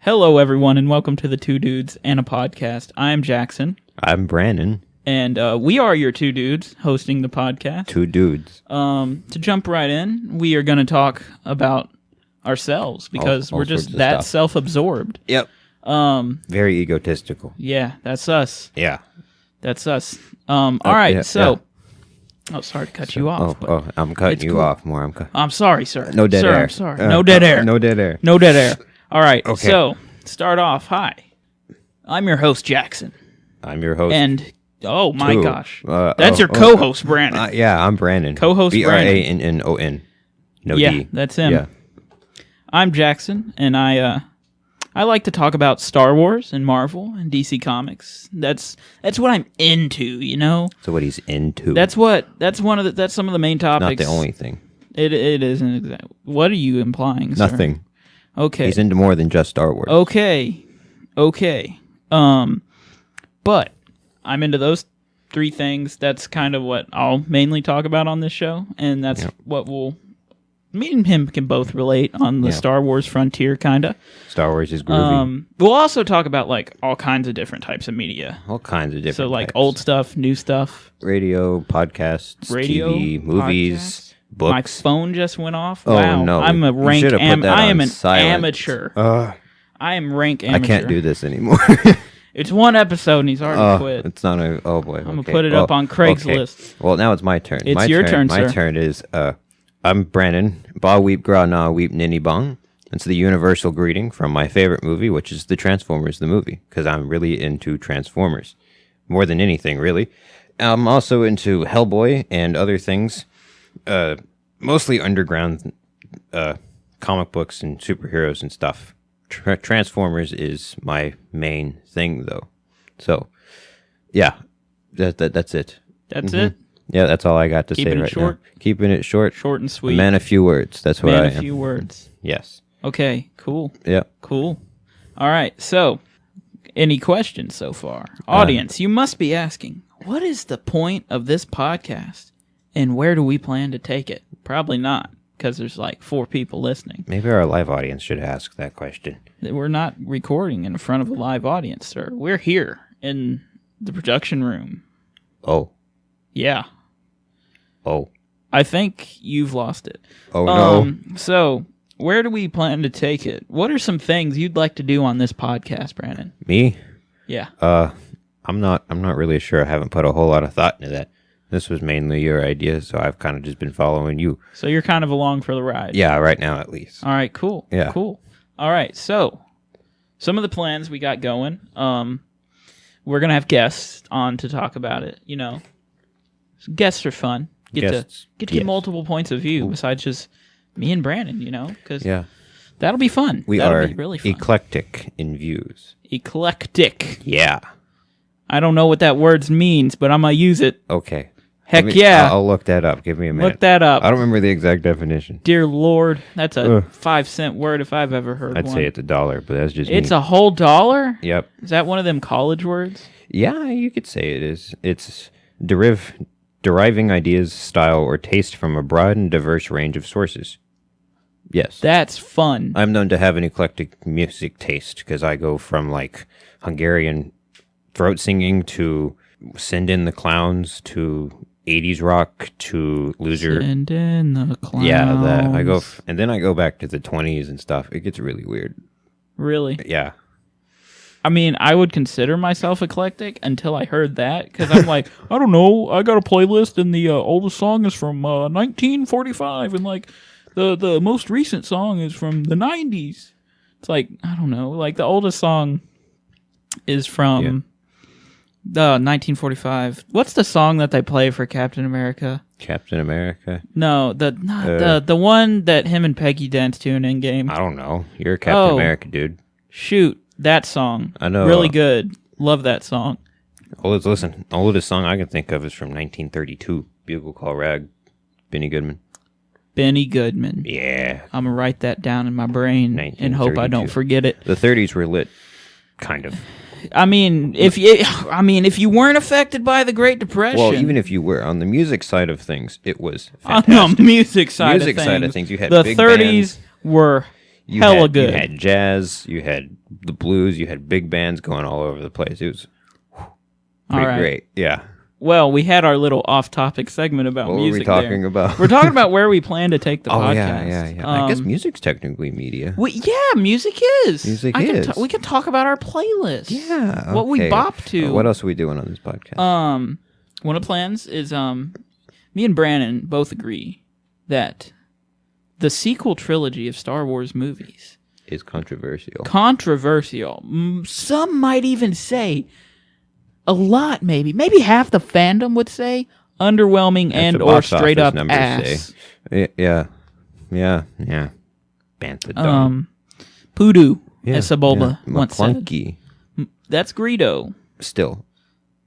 Hello, everyone, and welcome to the Two Dudes and a Podcast. I'm Jackson. I'm Brandon. And we are your two dudes hosting the podcast. Two dudes. To jump right in, we are going to talk about ourselves because we're just that self-absorbed. Yep. Very egotistical. Yeah, that's us. Yeah. That's us. All right, yeah, so... Yeah. Oh, sorry to cut you off. I'm cutting you off more. I'm sorry, sir. No dead air. I'm sorry. No dead air. No dead air. No dead air. All right, Okay. So, start off. Hi. I'm your host, Jackson. I'm your host. And, oh my gosh. That's your co-host, Brandon. Yeah, I'm Brandon. Co-host Brandon. Brannon. No yeah, D. that's him. Yeah. I'm Jackson, and I like to talk about Star Wars and Marvel and DC Comics. That's what I'm into, you know? So what he's into. That's some of the main topics. Not the only thing. It isn't exactly. What are you implying, sir? Nothing. Okay. He's into more than just Star Wars. Okay. But I'm into those three things. That's kind of what I'll mainly talk about on this show, and that's what me and him can both relate on the Star Wars frontier, kind of. Star Wars is groovy. We'll also talk about like all kinds of different types of media. All kinds of different So like types. old stuff, new stuff. Radio, podcasts, TV, movies, podcasts. books. My phone just went off. Oh, wow. no. I'm a You rank should have put that I on am an silent. amateur. I am rank amateur. I can't do this anymore. It's one episode and he's already quit. It's not a... Oh, boy. I'm going to put it up on Craigslist. Okay. Well, now it's my turn. It's your turn, sir. My turn is... I'm Brandon. Ba weep gra na weep ninny bong. It's the universal greeting from my favorite movie, which is the Transformers, the movie, because I'm really into Transformers. More than anything, really. I'm also into Hellboy and other things. Mostly underground comic books and superheroes and stuff. Transformers is my main thing, though. So, yeah, that's it. That's it? Yeah, that's all I got to say Keeping it right short? now. Keeping it short. Short and sweet. A man of few words. That's what I am. Man, a few words. Yes. Okay, cool. Yeah. Cool. All right, so, any questions so far? Audience, you must be asking, what is the point of this podcast, and where do we plan to take it? Probably not, because there's like 4 people listening. Maybe our live audience should ask that question. We're not recording in front of a live audience, sir. We're here in the production room. Oh. Yeah. Oh. I think you've lost it. Oh, no. So, where do we plan to take it? What are some things you'd like to do on this podcast, Brandon? Me? Yeah. I'm not really sure. I haven't put a whole lot of thought into that. This was mainly your idea, so I've kind of just been following you. So you're kind of along for the ride. Yeah, right now at least. All right, cool. Yeah. Cool. All right, so some of the plans we got going. We're going to have guests on to talk about it, you know. Guests are fun. Get to get multiple points of view besides just me and Brandon, you know, because that'll be fun. That'll be really fun. Eclectic in views. Eclectic. Yeah. I don't know what that word means, but I'm going to use it. Okay. Heck yeah. I'll look that up. Give me a minute. Look that up. I don't remember the exact definition. Dear Lord, that's a 5-cent word if I've ever heard I'd one. say it's $1, but that's just It's me. a whole $1? Yep. Is that one of them college words? Yeah, you could say it is. It's deriving ideas, style, or taste from a broad and diverse range of sources. Yes. That's fun. I'm known to have an eclectic music taste because I go from like Hungarian throat singing to Send in the Clowns to 80s rock to Loser. Send in the clowns. Yeah, that I go and then I go back to the 20s and stuff. It gets really weird. Really? Yeah. I mean, I would consider myself eclectic until I heard that because I'm like, I don't know. I got a playlist and the oldest song is from 1945 and like the most recent song is from the 90s. It's like, I don't know. Like the oldest song is from 1945. What's the song that they play for Captain America? Captain America? No, the one that him and Peggy dance to in Endgame. I don't know. You're Captain America, dude. Shoot, that song. I know. Really good. Love that song. Oldest song I can think of is from 1932. Bugle Call Rag. Benny Goodman. Benny Goodman. Yeah. I'm going to write that down in my brain and hope I don't forget it. The 30s were lit, kind of. I mean, if you weren't affected by the Great Depression. Well, even if you were, on the music side of things, it was on fantastic. the music side of things, you had the big 30s bands. were Hella good. You had jazz, you had the blues, you had big bands going all over the place. It was pretty great. Yeah. Well, we had our little off-topic segment about What music. were we talking about? We're talking about where we plan to take the podcast. Yeah. I guess music's technically media. Music is. We can talk about our playlist. Yeah. Okay. What we bop to. What else are we doing on this podcast? One of the plans is me and Brandon both agree that the sequel trilogy of Star Wars movies is controversial. Some might even say a lot, maybe half the fandom would say underwhelming and or straight up ass. Yeah. Bantha dumb. Poodoo, as Sebulba once McClunky. said. That's Greedo. Still.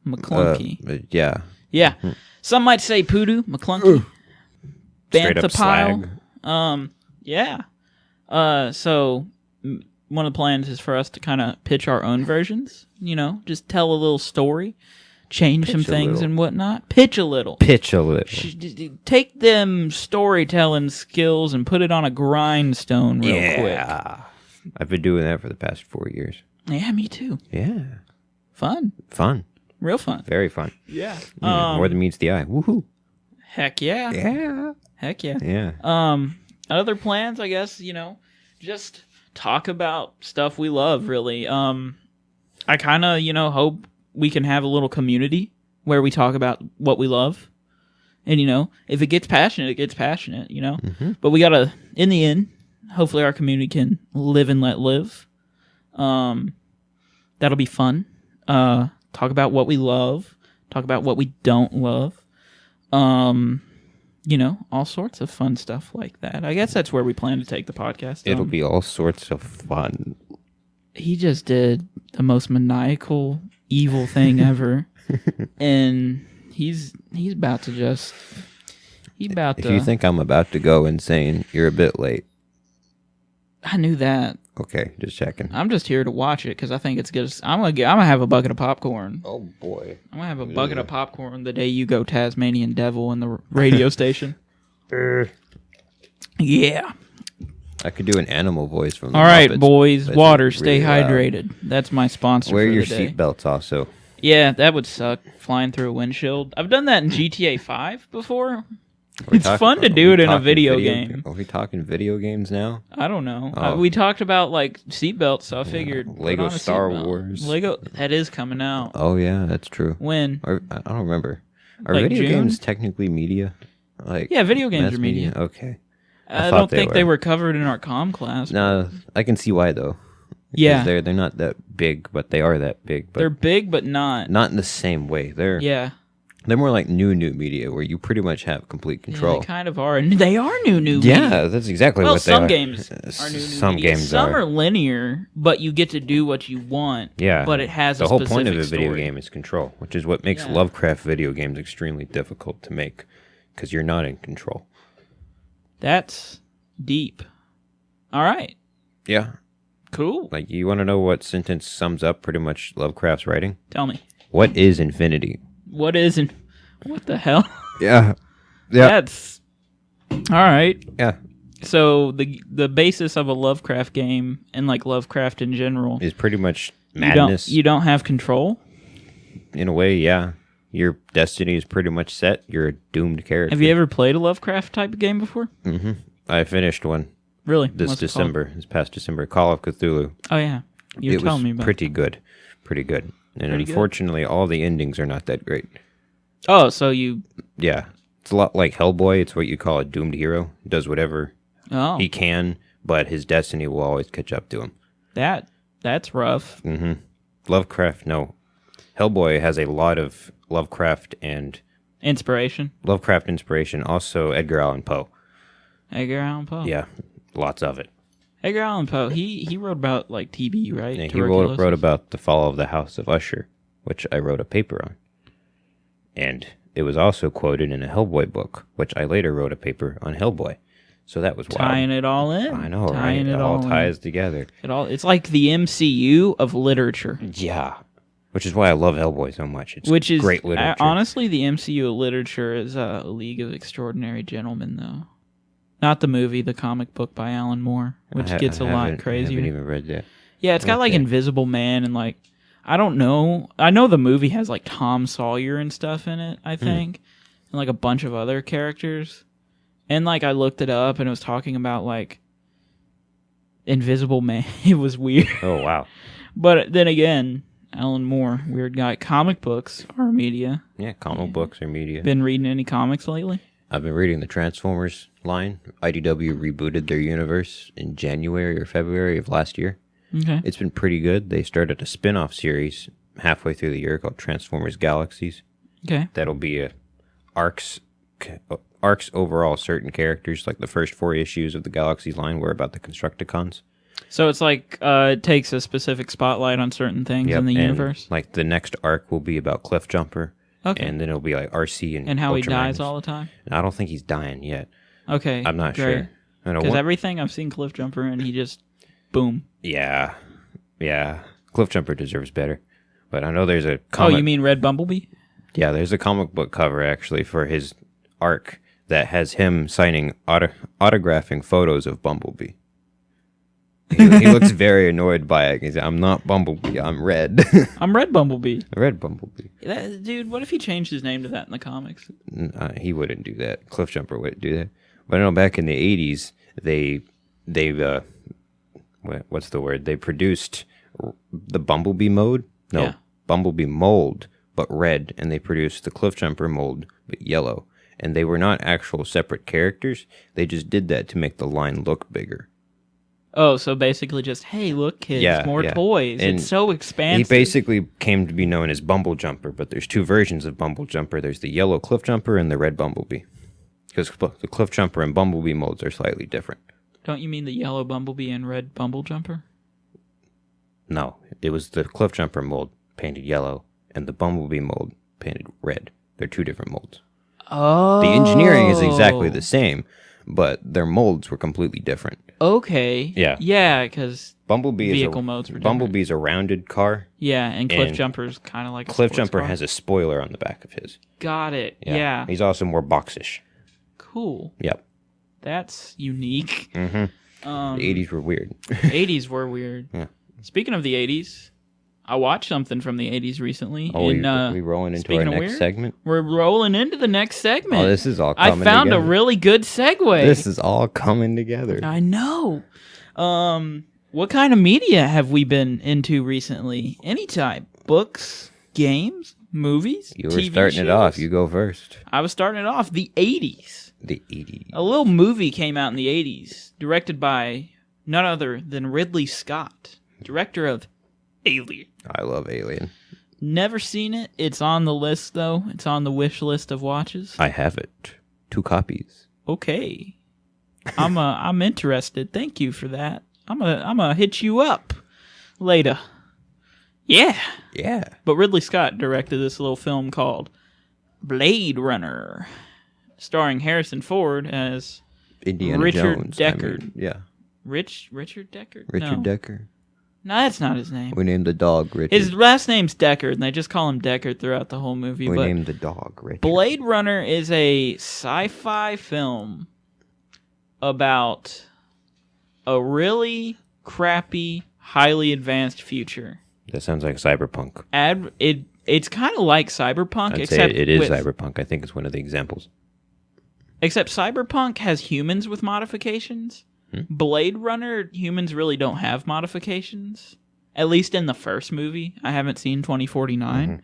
McClunky. Yeah. Yeah. Some might say Poodoo, McClunky. Bantha pile. Yeah. So one of the plans is for us to kind of pitch our own versions. Just tell a little story, change some things and whatnot. Pitch a little. Take them storytelling skills and put it on a grindstone real quick. I've been doing that for the past 4 years. Yeah, me too. Yeah. Fun. Real fun. Very fun. Yeah. More than meets the eye. Woohoo. Heck yeah. Yeah. Heck yeah. Yeah. Other plans, I guess, just talk about stuff we love, really. I kind of, hope we can have a little community where we talk about what we love. And, if it gets passionate, it gets passionate, Mm-hmm. But we got to, in the end, hopefully our community can live and let live. That'll be fun. Talk about what we love. Talk about what we don't love. All sorts of fun stuff like that. I guess that's where we plan to take the podcast. It'll be all sorts of fun. He just did the most maniacal, evil thing ever. And he's about to just... If you think I'm about to go insane, you're a bit late. I knew that. Okay, just checking. I'm just here to watch it because I think it's good. I'm gonna have a bucket of popcorn. Oh boy, I'm gonna have a bucket of popcorn the day you go Tasmanian Devil in the radio station. Yeah. I could do an animal voice from the All right, Muppets, boys, water, really stay loud. Hydrated. That's my sponsor Wear for your the day. seatbelts also. Yeah, that would suck, flying through a windshield. I've done that in GTA 5 before. It's fun to do it in a video game. Are we talking video games now? I don't know. Oh. We talked about seatbelts, so I figured Lego put on a Star seatbelt. Wars. Lego that is coming out. Oh yeah, that's true. When? I don't remember. Are Like video June? games technically media? Yeah, video games mass are media. Okay. I don't think they were covered in our comm class. No, I can see why though. Yeah, they're not that big, but they are that big. But they're big, but not in the same way. They're more like new media where you pretty much have complete control. Yeah, they kind of are. They are new media. Yeah, that's exactly what they are. Some games are new Some media. games Some are linear, but you get to do what you want. Yeah, but it has the a whole specific point of a video story. game is control, which is what makes Lovecraft video games extremely difficult to make because you're not in control. That's deep. All right. Yeah. Cool. Like, you want to know what sentence sums up pretty much Lovecraft's writing? Tell me. What is infinity? What the hell? Yeah. That's all right. Yeah. So the basis of a Lovecraft game and like Lovecraft in general is pretty much madness. You don't have control? In a way, yeah. Your destiny is pretty much set. You're a doomed character. Have you ever played a Lovecraft type of game before? Mm-hmm. I finished one. Really? This past December, Call of Cthulhu. Oh yeah, you were telling me about. Pretty good, and unfortunately, all the endings are not that great. Oh, so you? Yeah, it's a lot like Hellboy. It's what you call a doomed hero. He does whatever he can, but his destiny will always catch up to him. That's rough. Mm-hmm. Lovecraft, no. Hellboy has a lot of Lovecraft and inspiration. Lovecraft inspiration. Also, Edgar Allan Poe. Edgar Allan Poe. Yeah, lots of it. Edgar Allan Poe. He wrote about like TB, right? Yeah, he wrote about the fall of the House of Usher, which I wrote a paper on. And it was also quoted in a Hellboy book, which I later wrote a paper on Hellboy. So that was wild. Tying it all in. I know, right? It all ties together. It's like the MCU of literature. Yeah. Which is why I love Hellboy so much. It's great literature. Honestly, the MCU of literature is a League of Extraordinary Gentlemen, though. Not the movie, the comic book by Alan Moore, which gets a lot crazier. I haven't even read that. Yeah, it's got like Invisible Man and like I don't know. I know the movie has like Tom Sawyer and stuff in it, I think, and like a bunch of other characters. And like I looked it up and it was talking about like Invisible Man. It was weird. Oh wow. But then again, Alan Moore, weird guy. Comic books are media. Yeah, comic books are media. Been reading any comics lately? I've been reading the Transformers line. IDW rebooted their universe in January or February of last year. Okay. It's been pretty good. They started a spin-off series halfway through the year called Transformers Galaxies. Okay. That'll be arcs overall certain characters. Like the first 4 issues of the Galaxies line were about the Constructicons. So it's like it takes a specific spotlight on certain things in the universe. Like the next arc will be about Cliffjumper. Okay. And then it'll be like RC and how he Ultraman. dies all the time? I don't think he's dying yet. Okay. I'm not great. sure. Because everything I've seen Cliffjumper and he just, boom. Yeah. Cliffjumper deserves better. But I know there's a comic... Oh, you mean Red Bumblebee? Yeah, there's a comic book cover actually for his arc that has him signing autographing photos of Bumblebee. He looks very annoyed by it. He's like, I'm not Bumblebee, I'm Red. I'm Red Bumblebee. Red Bumblebee. Dude, what if he changed his name to that in the comics? He wouldn't do that. Cliffjumper wouldn't do that. But I know back in the 80s, they what's the word? They produced the Bumblebee mode. No, yeah. Bumblebee mold, but red, and they produced the Cliffjumper mold, but yellow. And they were not actual separate characters. They just did that to make the line look bigger. Oh, so basically just, hey, look, kids, more toys. And it's so expansive. He basically came to be known as Bumblejumper, but there's 2 versions of Bumblejumper. There's the yellow Cliffjumper and the red Bumblebee. Because the Cliffjumper and Bumblebee molds are slightly different. Don't you mean the yellow Bumblebee and red Bumblejumper? No, it was the Cliffjumper mold painted yellow and the Bumblebee mold painted red. They're 2 different molds. Oh. The engineering is exactly the same, but their molds were completely different. Okay. Yeah. Yeah, because vehicle modes were different. Bumblebee's a rounded car. Yeah, and Cliffjumper's kind of like a Cliffjumper has a spoiler on the back of his. Got it. Yeah. He's also more boxish. Cool. Yep. That's unique. Mm-hmm. The 80s were weird. 80s were weird. Yeah. Speaking of the 80s, I watched something from the 80s recently. Oh, we rolling into our next segment? We're rolling into the next segment. Oh, this is all coming together. I found a really good segue. This is all coming together. I know. What kind of media have we been into recently? Any type. Books, games, movies, You were TV starting shows? it off. You go first. I was starting it off. The 80s. The 80s. A little movie came out in the 80s, directed by none other than Ridley Scott, director of Alien. I love Alien. Never seen it. It's on the list, though. It's on the wish list of watches. I have it. 2 copies. Okay. I'm interested. Thank you for that. I'm gonna hit you up later. Yeah. Yeah. But Ridley Scott directed this little film called Blade Runner, starring Harrison Ford as Indiana Richard Jones. Deckard. Yeah. Richard Deckard? Richard No. Deckard. No, that's not his name. We named the dog Richard. His last name's Deckard, and they just call him Deckard throughout the whole movie. We but named the dog Richard. Blade Runner is a sci-fi film about a really crappy, highly advanced future. That sounds like cyberpunk. It's kind of like cyberpunk, I'd except say it is cyberpunk. I think it's one of the examples. Except cyberpunk has humans with modifications. Blade Runner, humans really don't have modifications. At least in the first movie. I haven't seen 2049. Mm-hmm.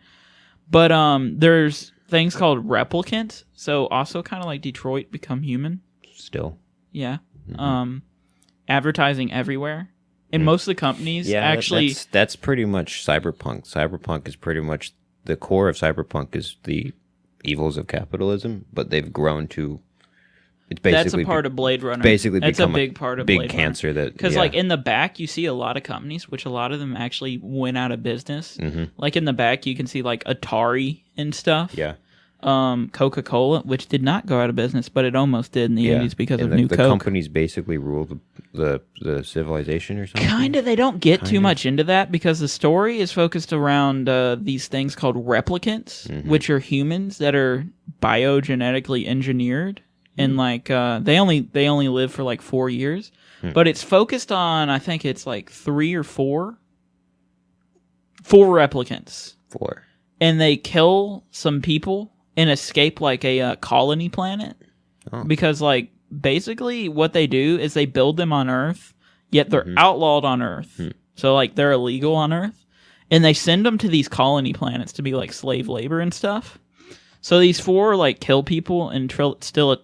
But there's things called replicants. So also kind of like Detroit Become Human. Still. Yeah. Advertising everywhere. And most of the companies actually... That's pretty much cyberpunk. Cyberpunk is pretty much... The core of cyberpunk is the evils of capitalism, but they've grown to... It's basically that's a part of Blade Runner. Basically that's a become big part of big Blade cancer Runner. that... Because like in the back, you see a lot of companies, which a lot of them actually went out of business. Mm-hmm. Like in the back, you can see like Atari and stuff. Yeah. Coca-Cola, which did not go out of business, but it almost did in the 80s because of New the Coke. companies basically rule the civilization or something? Kind of. They don't get too much into that because the story is focused around these things called replicants, which are humans that are biogenetically engineered and like they only live for like 4 years, but it's focused on, I think it's like 3 or 4 replicants. 4. And they kill some people and escape like a colony planet. Oh. Because like basically what they do is they build them on Earth, yet they're outlawed on Earth. So like they're illegal on Earth, and they send them to these colony planets to be like slave labor and stuff. So these 4 like kill people and steal a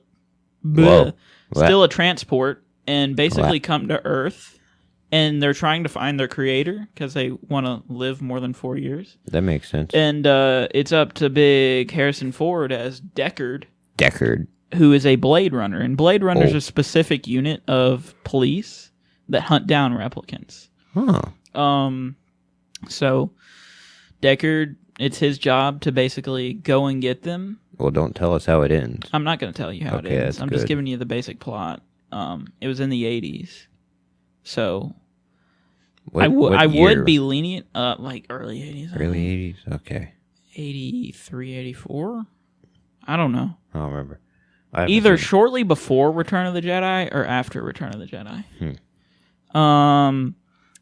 transport and basically come to Earth. And they're trying to find their creator because they want to live more than 4 years. That makes sense. And it's up to big Harrison Ford as Deckard. Deckard. Who is a Blade Runner. And Blade Runner is a specific unit of police that hunt down replicants. Huh. So Deckard, it's his job to basically go and get them. Well, don't tell us how it ends. I'm not going to tell you how it ends. That's I'm just giving you the basic plot. It was in the 80s. So I would be lenient, like early 80s. Early 80s? Okay. 83, 84? I don't know. I don't remember. Either shortly before Return of the Jedi or after Return of the Jedi.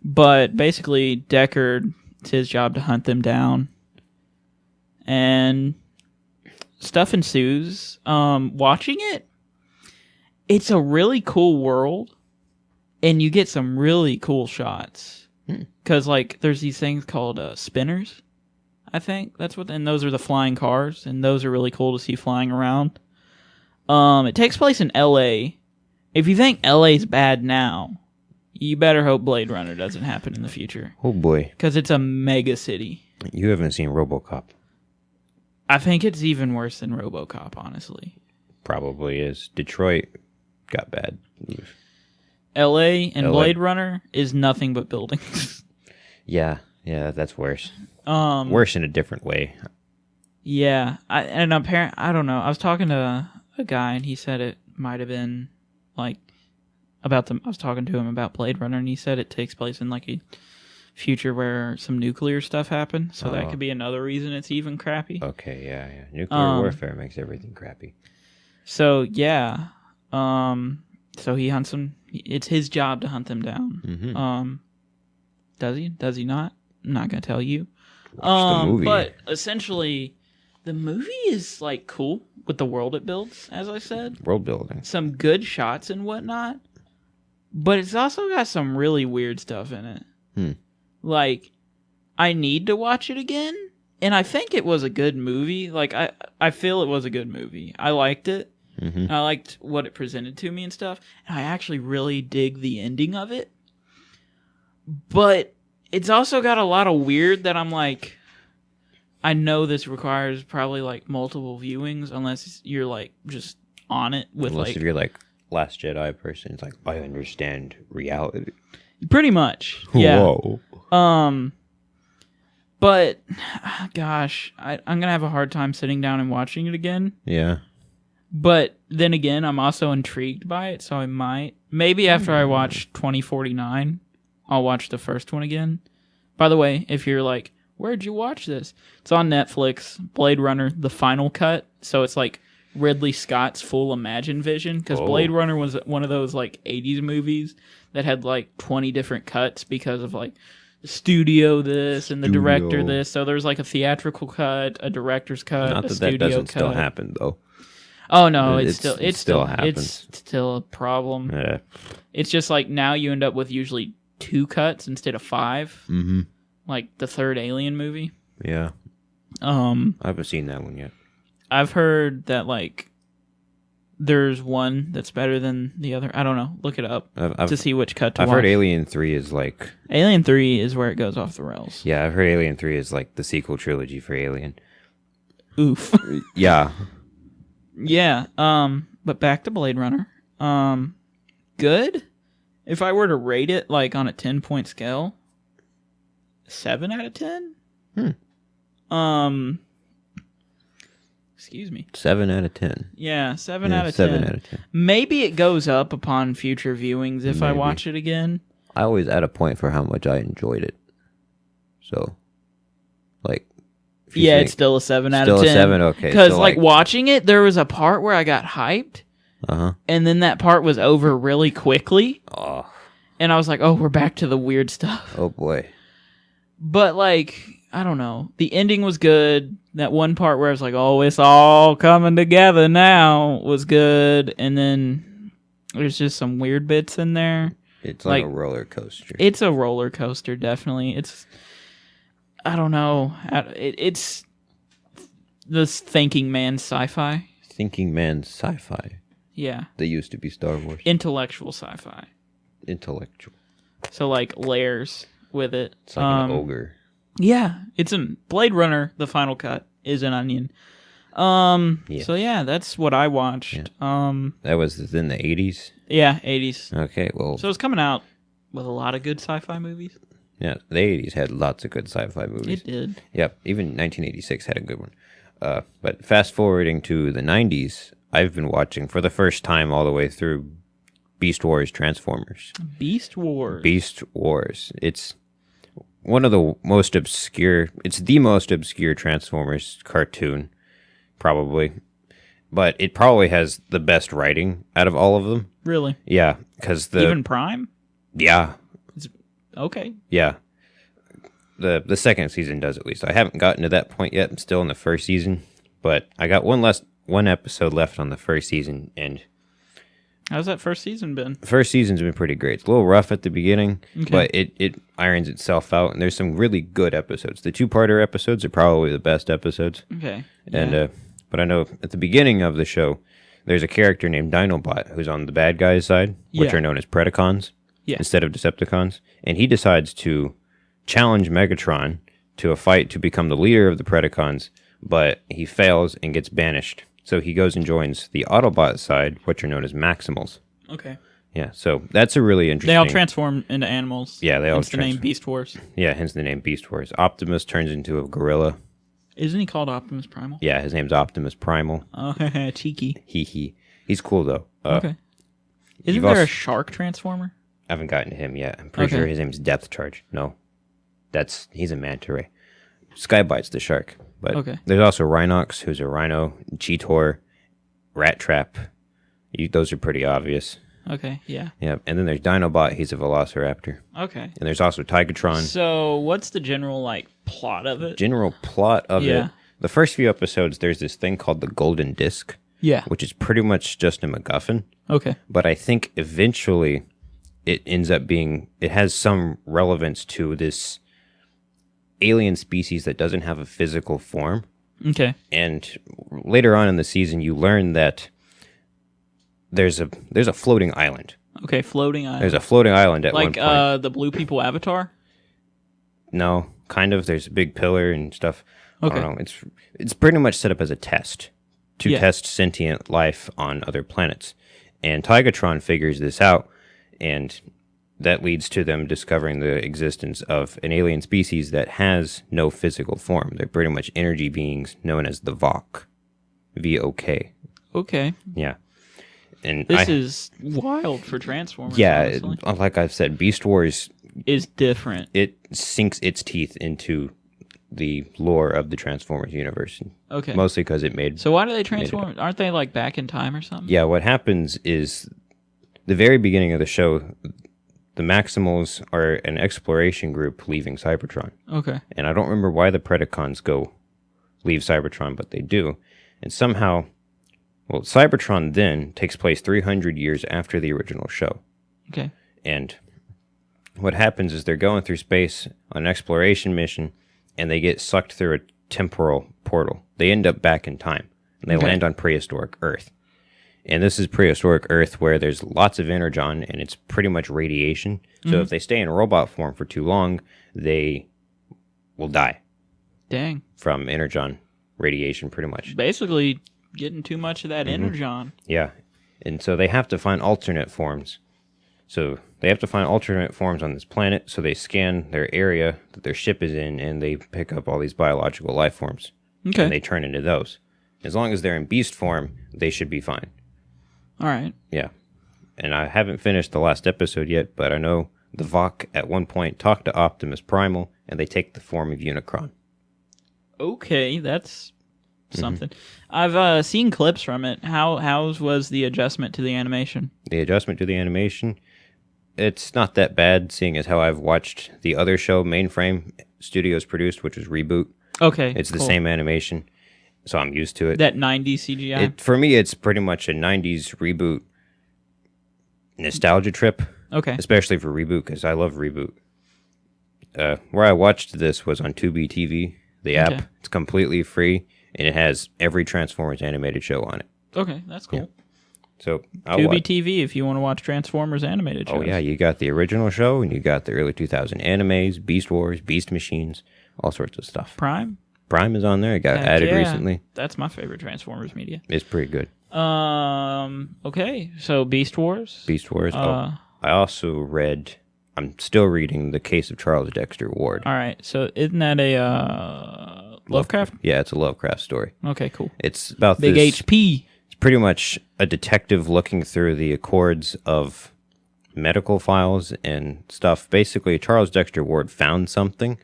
But basically, Deckard, it's his job to hunt them down. And stuff ensues. Watching it, it's a really cool world. And you get some really cool shots. Because, like, there's these things called spinners, I think. And those are the flying cars. And those are really cool to see flying around. It takes place in L.A. If you think L.A.'s bad now, you better hope Blade Runner doesn't happen in the future. Oh, boy. Because it's a mega city. You haven't seen RoboCop. I think it's even worse than RoboCop, honestly. Probably is. Detroit got bad. L.A. and Blade Runner is nothing but buildings. Yeah, that's worse. Worse in a different way. Yeah, I don't know. I was talking to a guy, and he said it might have been like I was talking to him about Blade Runner, and he said it takes place in like a future where some nuclear stuff happened. So that could be another reason it's even crappy. Okay, yeah. Nuclear warfare makes everything crappy. So yeah, so he hunts them. It's his job to hunt them down. Does he? Does he not? I'm not gonna tell you. Watch the movie. But essentially, the movie is like cool with the world it builds. As I said, world building. Some good shots and whatnot. But it's also got some really weird stuff in it. Like, I need to watch it again, and I think it was a good movie. Like, I feel it was a good movie. I liked it. I liked what it presented to me and stuff. And I actually really dig the ending of it. But it's also got a lot of weird that I'm like, I know this requires probably like multiple viewings unless you're like just on it with unless if you're like Last Jedi person. It's like, I understand reality. Pretty much. Yeah. Whoa. But gosh, I'm gonna have a hard time sitting down and watching it again. Yeah. But then again, I'm also intrigued by it, so I might. Maybe after I watch 2049, I'll watch the first one again. By the way, if you're like, where'd you watch this? It's on Netflix, Blade Runner, the final cut. So it's like Ridley Scott's full Imagine vision. Because Blade Runner was one of those like 80s movies that had like 20 different cuts because of like the studio this and the director this. So there's like a theatrical cut, a director's cut, Not a that studio that doesn't cut. still happen though. Oh no, it still happens. It's still a problem. Yeah. It's just like now you end up with usually 2 cuts instead of 5. Like the third Alien movie. Yeah. I haven't seen that one yet. I've heard that like there's one that's better than the other. I don't know. Look it up to see which cut to watch. I've heard Alien 3 is like... Alien 3 is where it goes off the rails. Yeah, I've heard Alien 3 is like the sequel trilogy for Alien. Oof. Yeah. Yeah. But back to Blade Runner. Good. If I were to rate it like on a 10-point scale, 7 out of 10. Excuse me. 7 out of 10. Yeah, 7 out of 10. 7 out of 10. Maybe it goes up upon future viewings if I watch it again. I always add a point for how much I enjoyed it. So, like... Yeah, it's still a 7 out of 10. Still a 7, okay. Because, like, watching it, there was a part where I got hyped, And then that part was over really quickly. Oh. And I was like, oh, we're back to the weird stuff. Oh, boy. But, like, I don't know. The ending was good. That one part where I was like, oh, it's all coming together now was good. And then there's just some weird bits in there. It's like a roller coaster. It's a roller coaster, definitely. I don't know. It's this thinking man's sci-fi. Thinking man's sci-fi. Yeah. They used to be Star Wars. Intellectual sci-fi. Intellectual. So, like, layers with it. It's like an ogre. Yeah. It's in Blade Runner, the final cut, is an onion. Yeah. So, yeah, that's what I watched. Yeah. That was in the 80s? Yeah, 80s. Okay, well... So it's coming out with a lot of good sci-fi movies. Yeah, the 80s had lots of good sci-fi movies. It did. Yep, even 1986 had a good one. But fast forwarding to the 90s, I've been watching for the first time all the way through Beast Wars Transformers. Beast Wars. Beast Wars. It's one of the most obscure... It's the most obscure Transformers cartoon, probably. But it probably has the best writing out of all of them. Really? Yeah, because Even Prime? Yeah. Okay. Yeah. The second season does, at least. I haven't gotten to that point yet. I'm still in the first season. But I got one episode left on the first season, and... How's that first season been? First season's been pretty great. It's a little rough at the beginning, but it irons itself out, and there's some really good episodes. The two-parter episodes are probably the best episodes. Okay. And but I know at the beginning of the show, there's a character named Dinobot who's on the bad guys' side, which are known as Predacons instead of Decepticons, and he decides to challenge Megatron to a fight to become the leader of the Predacons, but he fails and gets banished. So he goes and joins the Autobot side, which are known as Maximals. Okay. Yeah, so that's a really interesting... They all transform into animals. Yeah, they all hence the name Beast Wars. Yeah, hence the name Beast Wars. Optimus turns into a gorilla. Isn't he called Optimus Primal? Yeah, his name's Optimus Primal. Oh, cheeky. He's cool, though. Okay. Isn't there a shark transformer? I haven't gotten to him yet. I'm pretty sure his name's Depth Charge. No. He's a manta ray. Skybite's the shark. But there's also Rhinox, who's a rhino, Cheetor, Rat Trap. Those are pretty obvious. Okay, yeah. Yeah, and then there's Dinobot, he's a velociraptor. Okay. And there's also Tigatron. So what's the general, plot of it? General plot of it. The first few episodes, there's this thing called the Golden Disc. Yeah. Which is pretty much just a MacGuffin. Okay. But I think eventually it ends up being... It has some relevance to this alien species that doesn't have a physical form. Okay. And later on in the season, you learn that there's a floating island. Okay, floating island. There's a floating island at one point. Like the Blue People Avatar? No, kind of. There's a big pillar and stuff. Okay. I don't know. It's pretty much set up as a test to test sentient life on other planets. And Tigatron figures this out, and that leads to them discovering the existence of an alien species that has no physical form. They're pretty much energy beings known as the Vok. V-O-K. Okay. Yeah. And this is wild for Transformers. Yeah, like I've said, Beast Wars is different. It sinks its teeth into the lore of the Transformers universe. Okay. Mostly because it made... So why do they transform? Aren't they back in time or something? Yeah, what happens is the very beginning of the show, the Maximals are an exploration group leaving Cybertron. Okay. And I don't remember why the Predacons leave Cybertron, but they do. And somehow, Cybertron then takes place 300 years after the original show. Okay. And what happens is they're going through space on an exploration mission, and they get sucked through a temporal portal. They end up back in time, and they land on prehistoric Earth. And this is prehistoric Earth where there's lots of energon, and it's pretty much radiation. So if they stay in robot form for too long, they will die. Dang. From energon radiation, pretty much. Basically getting too much of that energon. Yeah. And so they have to find alternate forms. So they have to find alternate forms on this planet, so they scan their area that their ship is in, and they pick up all these biological life forms. Okay. And they turn into those. As long as they're in beast form, they should be fine. All right. Yeah. And I haven't finished the last episode yet, but I know the Vok at one point talk to Optimus Primal, and they take the form of Unicron. Okay, that's something. I've seen clips from it. How was the adjustment to the animation? The adjustment to the animation, it's not that bad, seeing as how I've watched the other show Mainframe Studios produced, which was Reboot. Okay, It's the cool. same animation, so I'm used to it. That 90s CGI. For me, it's pretty much a 90s Reboot nostalgia trip, Okay. especially for Reboot, because I love Reboot. Where I watched this was on Tubi TV, the app. Okay. It's completely free, and it has every Transformers animated show on it. Okay, that's cool. So I'll Tubi watch. TV if you want to watch Transformers animated shows. Oh yeah, you got the original show, and you got the early 2000 animes, Beast Wars, Beast Machines, all sorts of stuff. Prime? Prime is on there. It got Heck added yeah. recently. That's my favorite Transformers media. It's pretty good. Okay, so Beast Wars. Beast Wars. I also read. I'm still reading The Case of Charles Dexter Ward. All right, so isn't that a Lovecraft? Yeah, it's a Lovecraft story. Okay, cool. It's about Big this. HP. It's pretty much a detective looking through the accords of medical files and stuff. Basically, Charles Dexter Ward found something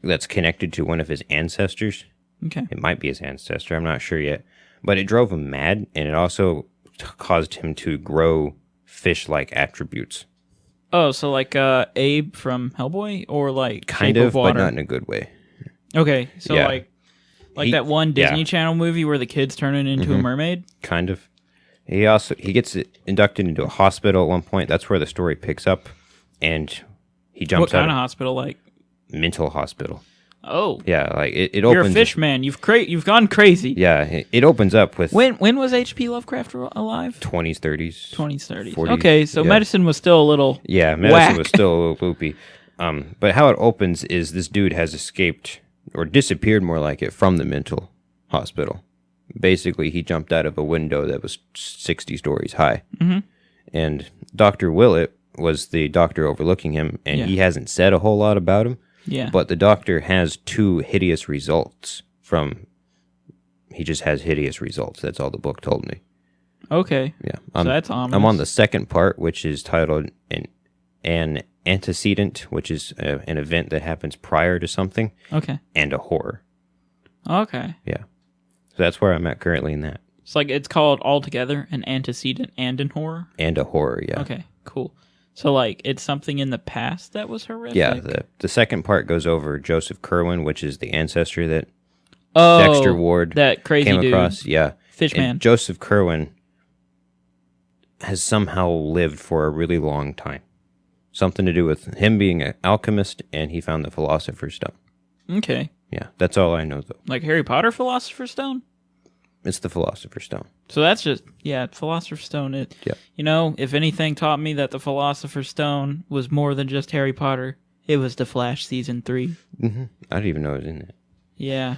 that's connected to one of his ancestors. Okay. It might be his ancestor. I'm not sure yet. But it drove him mad, and it also caused him to grow fish-like attributes. Oh, so like Abe from Hellboy, or like Kind Shape of, Water? but not in a good way. Okay, so Yeah. like that one Disney yeah. Channel movie where the kid's turning into a mermaid. Kind of. He gets inducted into a hospital at one point. That's where the story picks up, and he What jumps out kind of of hospital? Like, mental hospital. oh, Yeah, like it you're opens. a fish man. You've gone crazy. Yeah, it opens up with When was H.P. Lovecraft alive? 20s, 30s. 20s, 30s. 40s, Okay, so yeah. medicine was still a little Yeah, medicine whack. was still a little loopy. But how it opens is this dude has escaped, or disappeared more like it, from the mental hospital. Basically, he jumped out of a window that was 60 stories high. Mm-hmm. And Dr. Willett was the doctor overlooking him, and Yeah. he hasn't said a whole lot about him. Yeah. But the doctor has 2 hideous results from... He just has hideous results. That's all the book told me. Okay. Yeah. So that's ominous. I'm on the second part, which is titled an antecedent, which is an event that happens prior to something, Okay. and a horror. Okay. Yeah. So that's where I'm at currently in that. It's like it's called altogether an antecedent and an horror. And a horror, yeah. Okay. Cool. So like it's something in the past that was horrific. Yeah, the second part goes over Joseph Kerwin, which is the ancestor that oh, Dexter Ward that crazy came dude. across. Yeah. Fishman. And Joseph Kerwin has somehow lived for a really long time. Something to do with him being an alchemist, and he found the Philosopher's Stone. Okay. Yeah, that's all I know, though. Like Harry Potter Philosopher's Stone? It's the Philosopher's Stone. So that's just, Philosopher's Stone. Yep. You know, if anything taught me that the Philosopher's Stone was more than just Harry Potter, it was The Flash Season 3. Mm-hmm. I didn't even know it was in it. Yeah.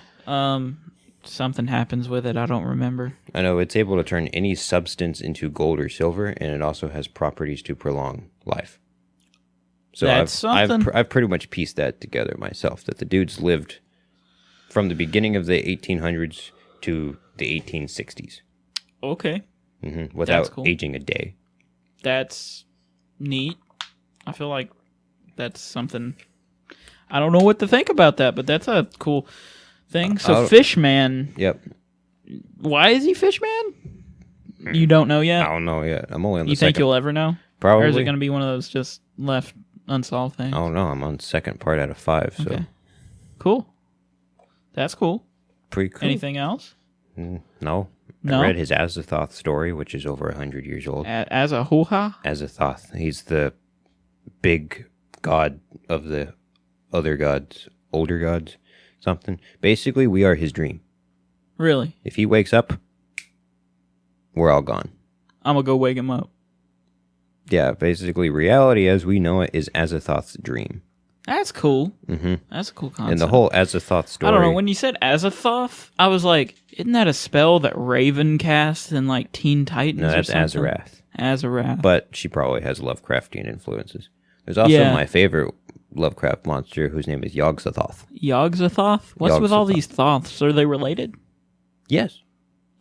Something happens with it. I don't remember. I know it's able to turn any substance into gold or silver, and it also has properties to prolong life. So That's something. I've pretty much pieced that together myself, that the dude's lived from the beginning of the 1800s to the 1860s. Okay. Without cool. aging a day. That's neat. I feel like that's something... I don't know what to think about that, but that's a cool thing. So Fishman... Yep. Why is he Fishman? You don't know yet? I don't know yet. I'm only on the You second. think you'll ever know? Probably. Or is it going to be one of those just left unsolved things? I don't know. I'm on the second part out of 5, so Okay. Cool. That's cool. pretty cool. Anything else? No. No? I read his Azathoth story, which is over 100 years old. As a hoo-ha? Azathoth. He's the big god of the other gods, older gods, something. Basically, we are his dream. Really? If he wakes up, we're all gone. I'm going to go wake him up. Yeah, basically, reality as we know it is Azathoth's dream. That's cool. Mm-hmm. That's a cool concept. And the whole Azathoth story... I don't know. When you said Azathoth, I was like, isn't that a spell that Raven cast in like Teen Titans? No, that's or something? Azarath. Azarath. But she probably has Lovecraftian influences. There's also Yeah. my favorite Lovecraft monster, whose name is Yog-Sothoth. Yogg-Sothoth? What's with all Yogg-Sothoth. these Thoths? Are they related? Yes.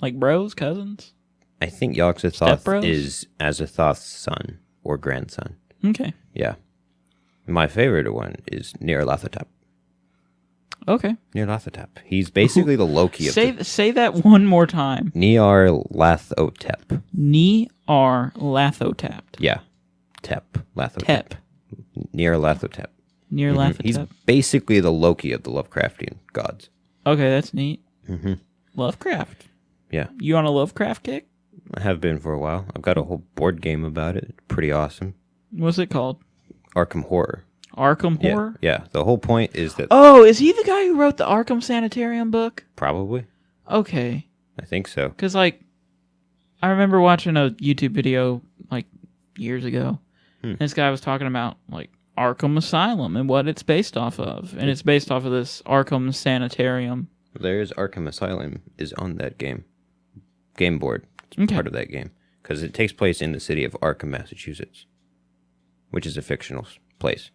Like bros, cousins? I think Yog-Sothoth Stepbros? is Azathoth's son or grandson. Okay. Yeah. My favorite one is Nyarlathotep. Okay. Nyarlathotep. He's basically the Loki of Say that one more time. Nyarlathotep. Nyarlathotep. Yeah. Lathotep. Tep. Nyarlathotep. Nyarlathotep. He's basically the Loki of the Lovecraftian gods. Okay, that's neat. Mm-hmm. Lovecraft. Yeah. You on a Lovecraft kick? I have been for a while. I've got a whole board game about it. Pretty awesome. What's it called? Arkham Horror. Arkham Horror? Yeah. The whole point is that... Oh, is he the guy who wrote the Arkham Sanitarium book? Probably. Okay. I think so. Because, like, I remember watching a YouTube video, like, years ago. And this guy was talking about, like, Arkham Asylum and what it's based off of. And it's based off of this Arkham Sanitarium. There's Arkham Asylum is on that game board. It's part of that game. Because it takes place in the city of Arkham, Massachusetts. Which is a fictional place.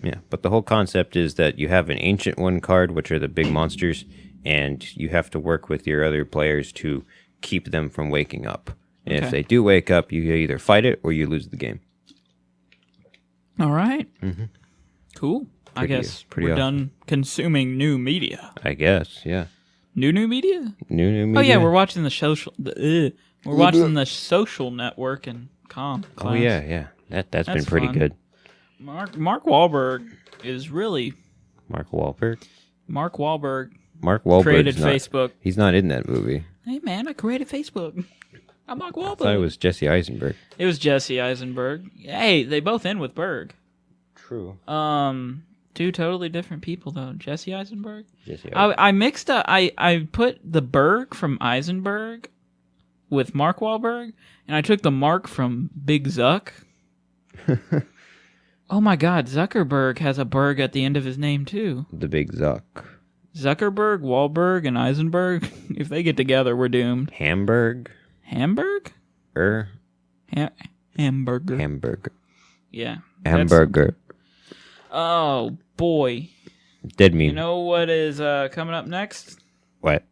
Yeah, but the whole concept is that you have an Ancient One card, which are the big monsters, and you have to work with your other players to keep them from waking up. And if they do wake up, you either fight it or you lose the game. All right. Cool. I guess we're awesome. done consuming new media. I guess, yeah. New media? New media. Oh yeah, we're watching the social. We're watching the Social Network and class. Oh yeah. That's been pretty fun. good. Mark Wahlberg is really Mark Wahlberg. Mark Wahlberg created created Facebook. He's not in that movie. Hey man, I created Facebook. I'm Mark Wahlberg. I thought it was Jesse Eisenberg. It was Jesse Eisenberg. Hey, they both end with Berg. True. Two totally different people though. Jesse Eisenberg. Jesse Eisenberg. I mixed up. I put the Berg from Eisenberg with Mark Wahlberg, and I took the Mark from Big Zuck. Oh my God, Zuckerberg has a Berg at the end of his name too. The Big Zuck. Zuckerberg, Wahlberg, and Eisenberg. If they get together, we're doomed. Hamburg. Hamburger. Hamburger. Yeah. Hamburger. Oh boy. Dead mean. You know what is coming up next? What?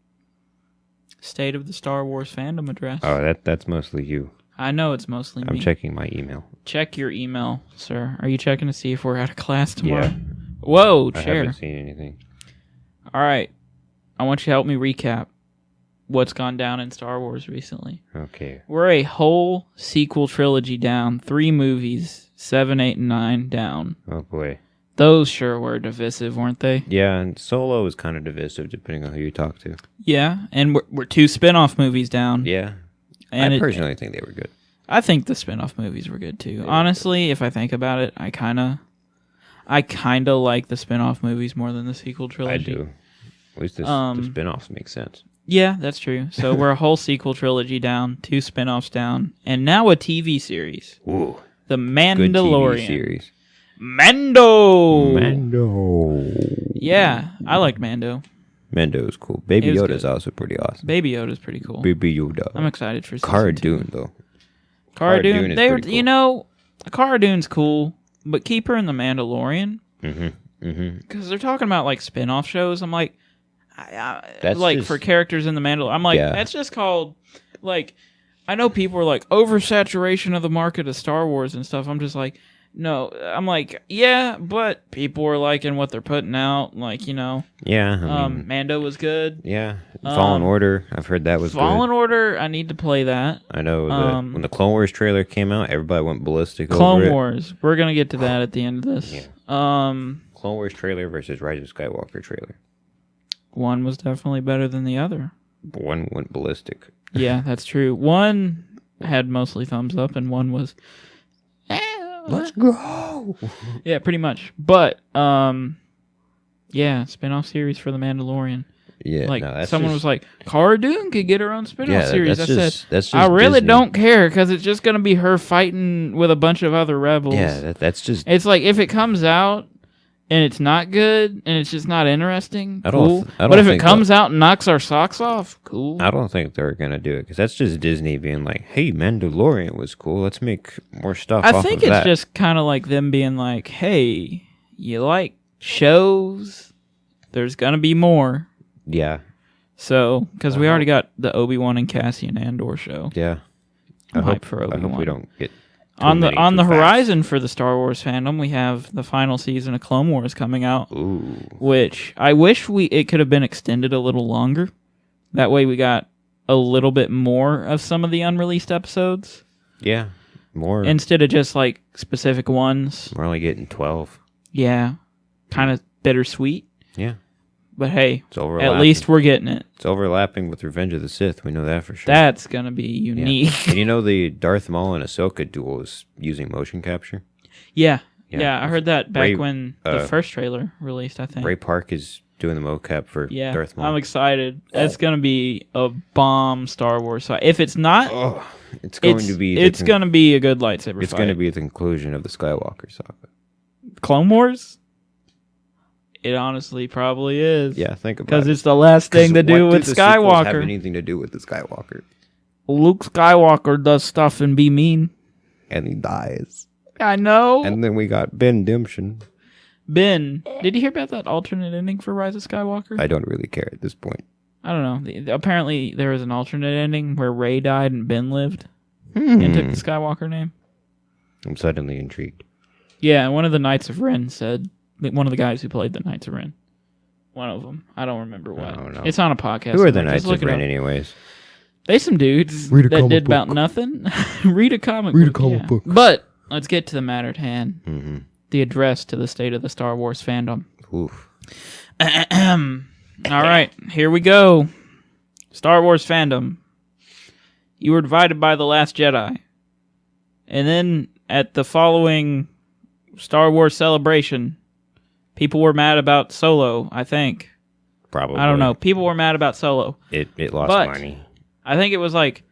State of the Star Wars fandom address. Oh, that's mostly you. I know it's mostly me. I'm checking my email. Check your email, sir. Are you checking to see if we're out of class tomorrow? Yeah. Whoa, I chair. haven't seen anything. All right. I want you to help me recap what's gone down in Star Wars recently. Okay. We're a whole sequel trilogy down. 3 movies. 7, 8, and 9 down. Oh, boy. Those sure were divisive, weren't they? Yeah, and Solo is kind of divisive depending on who you talk to. Yeah, and we're 2 spin-off movies down. Yeah. And I personally think they were good. I think the spin-off movies were good too. Honestly, if I think about it, I kind of like the spin-off movies more than the sequel trilogy. I do. At least the spin-offs make sense. Yeah, that's true. So we're a whole sequel trilogy down, 2 spin-offs down, and now a TV series. Ooh. The Good Mandalorian. TV series. Mando! Yeah, I like Mando. Mando is cool. Baby It was Yoda's good. also pretty awesome. Baby Yoda's pretty cool. Baby Yoda. I'm excited for season Cara 2. Dune, though. Cara Dune, is they pretty cool. you know, Cara Dune's cool, but keep her in the Mandalorian. Because they're talking about like spin-off shows. I'm like, That's like just- for characters in the Mandalorian. I'm like, Yeah. that's just called like. I know people are like oversaturation of the market of Star Wars and stuff. I'm just like, no. I'm like, yeah, but people are liking what they're putting out. Like, you know, Yeah. I mean, Mando was good. yeah. Fallen Order. I've heard that was Fallen good. Order. I need to play that. I know that when the Clone Wars trailer came out, everybody went ballistic Clone over it. Wars. We're gonna get to that at the end of this. Yeah. Clone Wars trailer versus Rise of Skywalker trailer. One was definitely better than the other. One went ballistic. Yeah, that's true. One had mostly thumbs up, and one was, Let's go. yeah, pretty much. But yeah, spin-off series for the Mandalorian. Yeah, Like no, that's someone just, was like, Cara Dune could get her own spin-off Yeah, series. that's I just- said, that's just I really Disney. don't care because it's just gonna be her fighting with a bunch of other rebels. yeah, that's just. It's like if it comes out and it's not good and it's just not interesting, I don't cool. th- I don't But if it think comes out and knocks our socks off, cool. I don't think they're gonna do it because that's just Disney being like, "Hey, Mandalorian was cool. Let's make more stuff." I off think of it's that. just kind of like them being like, hey, you like shows? There's gonna be more. Yeah, So, because we already got the Obi-Wan and Cassian Andor show. yeah. I'm I hope, hyped for I hope we Obi-Wan. don't get On the horizon for the Star Wars fandom, we have the final season of Clone Wars coming out. Ooh. Which I wish it could have been extended a little longer. That way we got a little bit more of some of the unreleased episodes. Yeah, more. Instead of just like specific ones. We're only getting 12. Yeah. Kind of bittersweet. Yeah. But hey, it's overlapping. At least we're getting it. It's overlapping with Revenge of the Sith. We know that for sure. That's going to be unique. Yeah. And you know the Darth Maul and Ahsoka duel is using motion capture? Yeah. I heard that back when the first trailer released, I think. Ray Park is doing the mocap for Darth Maul. I'm excited. It's going to be a bomb Star Wars fight. If it's not, it's going to be a good lightsaber fight. It's going to be the conclusion of the Skywalker saga. Clone Wars? It honestly probably is. Yeah, think about it. Because it's the last thing to do with Skywalker. What have anything to do with the Skywalker? Luke Skywalker does stuff and be mean. And he dies. I know. And then we got Ben Dimption. Ben, did you hear about that alternate ending for Rise of Skywalker? I don't really care at this point. I don't know. Apparently, there was an alternate ending where Rey died and Ben lived and took the Skywalker name. I'm suddenly intrigued. Yeah, one of the Knights of Ren said, one of the guys who played the Knights of Ren. One of them. I don't remember what. Oh, no. It's on a podcast. Who are the Knights of Ren anyways? They some dudes that did about nothing. Read a comic book. But let's get to the matter at hand. Mm-hmm. The address to the state of the Star Wars fandom. Oof. All right, here we go. Star Wars fandom. You were divided by The Last Jedi. And then at the following Star Wars celebration, people were mad about Solo, I think. Probably. I don't know. People were mad about Solo. It lost money. I think it was like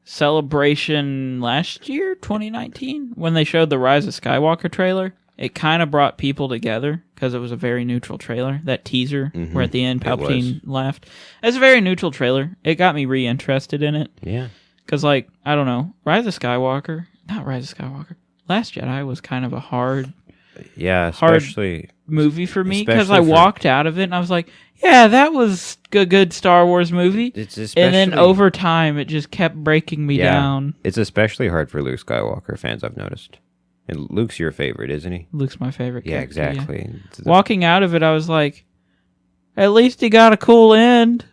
Celebration last year, 2019, when they showed the Rise of Skywalker trailer. It kind of brought people together because it was a very neutral trailer. That teaser where at the end Palpatine laughed. It's a very neutral trailer. It got me re-interested in it. Yeah. Because, like, I don't know. Last Jedi was kind of a hard movie for me because I walked out of it and I was like, yeah, that was a good Star Wars movie. And then over time, it just kept breaking me down. It's especially hard for Luke Skywalker fans, I've noticed. And Luke's your favorite, isn't he? Luke's my favorite character. Yeah, exactly. Yeah. Walking out of it, I was like, at least he got a cool end.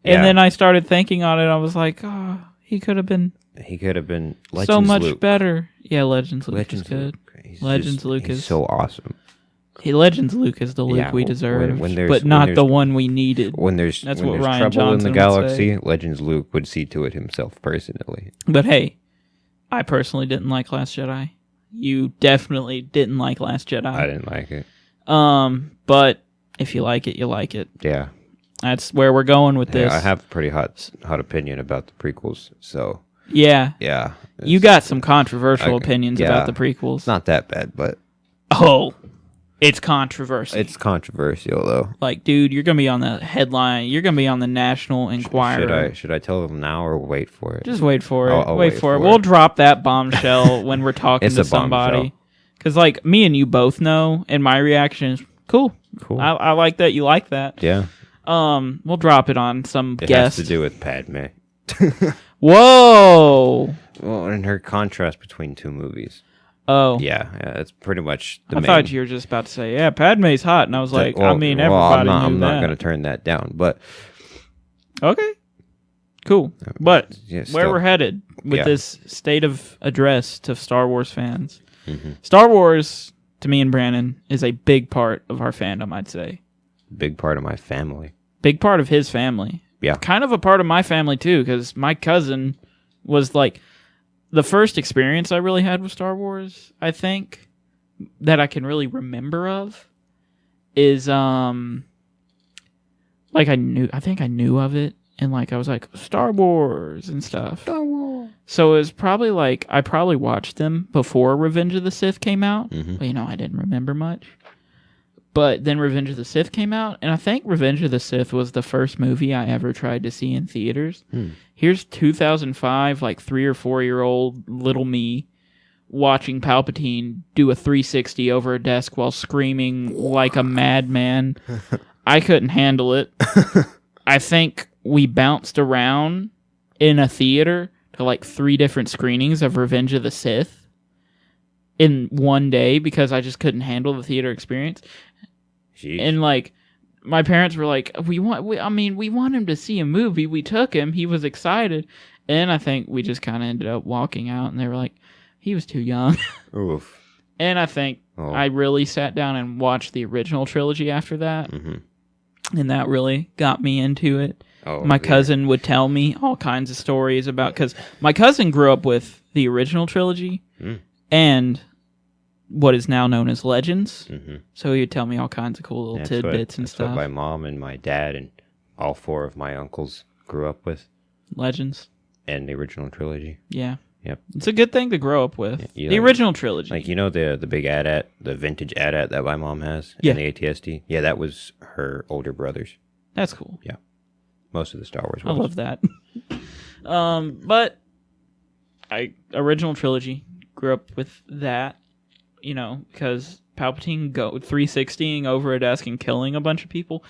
Yeah. And then I started thinking on it. I was like, oh, he could have been Legends so much Luke. Better. Yeah, Legends Luke is good. Legends Luke is so awesome. Legends Luke is the Luke we deserve, but not the one we needed. That's what there's Ryan trouble Johnson in the galaxy, Legends Luke would see to it himself personally. But hey, I personally didn't like Last Jedi. You definitely didn't like Last Jedi. I didn't like it. But if you like it, you like it. Yeah. That's where we're going with this. I have a pretty hot opinion about the prequels, so... Yeah. Yeah. You got some controversial opinions about the prequels. It's not that bad, but... Oh, it's controversial. It's controversial, though. Like, dude, you're going to be on the headline. You're going to be on the National Enquirer. Should I tell them now or wait for it? Just wait for it. I'll wait for it. We'll drop that bombshell when we're talking to somebody. Because, like, me and you both know, and my reaction is, cool. I like that. You like that. Yeah. We'll drop it on some guest. It has to do with Padme. Whoa. Well, and her contrast between two movies. Oh. Yeah, that's pretty much I thought you were just about to say, yeah, Padme's hot. And I was like, everybody knew I'm not going to turn that down, but... Okay. Cool. But where we're headed with this state of address to Star Wars fans. Mm-hmm. Star Wars, to me and Brandon, is a big part of our fandom, I'd say. Big part of my family. Big part of his family. Yeah. Kind of a part of my family, too, because my cousin was like... The first experience I really had with Star Wars, I think, that I can really remember of, is like I think I knew of it, and like I was like Star Wars and stuff. Star Wars. So it was probably like I probably watched them before Revenge of the Sith came out. Mm-hmm. But, I didn't remember much. But then Revenge of the Sith came out, and I think Revenge of the Sith was the first movie I ever tried to see in theaters. Here's 2005, like 3 or 4-year-old little me watching Palpatine do a 360 over a desk while screaming like a madman. I couldn't handle it. I think we bounced around in a theater to like 3 different screenings of Revenge of the Sith in one day because I just couldn't handle the theater experience. Jeez. And like my parents were like, we want him to see a movie. We took him. He was excited. And I think we just kind of ended up walking out, and they were like, he was too young. Oof. And I think I really sat down and watched the original trilogy after that. Mm-hmm. And that really got me into it. My cousin would tell me all kinds of stories about, because my cousin grew up with the original trilogy and what is now known as Legends. Mm-hmm. So he would tell me all kinds of cool little tidbits and stuff. That's what my mom and my dad and all 4 of my uncles grew up with. Legends. And the original trilogy. Yeah. Yep. It's a good thing to grow up with. Yeah, the original trilogy. Like, you know the big AT-AT, the vintage AT-AT that my mom has? Yeah. And the ATST? Yeah, that was her older brother's. That's cool. Yeah. Most of the Star Wars was. I love that. But original trilogy, grew up with that, because Palpatine 360ing over a desk and killing a bunch of people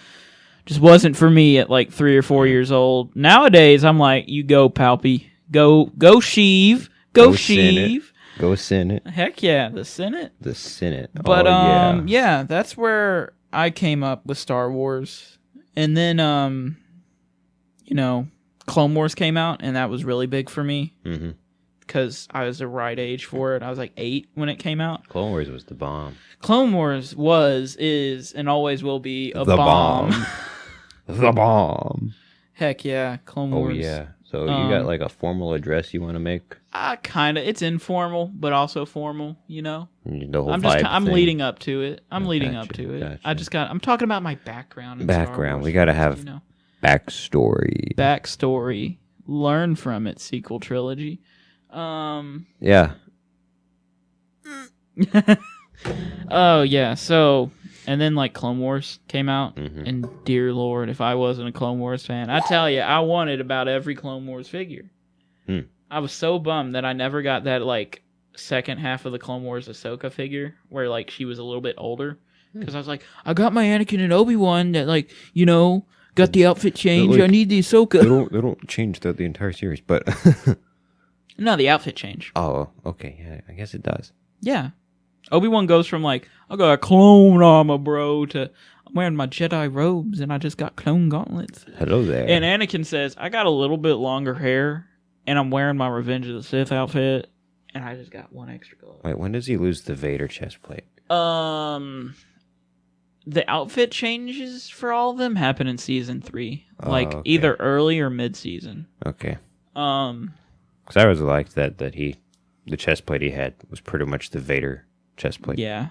just wasn't for me at like 3 or 4 years old. Nowadays, I'm like, you go, Palpy. Go Sheev. Go Sheev. Go Senate. Heck yeah, the Senate. The Senate. But yeah, that's where I came up with Star Wars. And then Clone Wars came out, and that was really big for me. Mm-hmm. Because I was the right age for it. I was like 8 when it came out. Clone Wars was the bomb. Clone Wars is, and always will be a bomb. The bomb. Heck yeah, Clone Wars. Oh yeah. So you got like a formal address you want to make? Kind of. It's informal, but also formal. The whole I'm thing. leading up to it. I'm talking about my background. Background. We got to have backstory. Backstory. Learn from it. Sequel trilogy. Yeah. Oh yeah. So. And then, like, Clone Wars came out, and dear Lord, if I wasn't a Clone Wars fan, I tell you, I wanted about every Clone Wars figure. I was so bummed that I never got that, like, second half of the Clone Wars Ahsoka figure, where, like, she was a little bit older. Because I was like, I got my Anakin and Obi-Wan that, like, got the outfit change. I need the Ahsoka. They don't change the entire series, but... No, the outfit change. Oh, okay. Yeah, I guess it does. Yeah. Obi-Wan goes from like, I got a clone armor, bro, to I'm wearing my Jedi robes and I just got clone gauntlets. Hello there. And Anakin says, I got a little bit longer hair and I'm wearing my Revenge of the Sith outfit and I just got one extra glove. Wait, when does he lose the Vader chest plate? The outfit changes for all of them happen in season 3. Either early or mid-season. Okay. Because I always liked that the chest plate he had was pretty much the Vader chest plate. Yeah,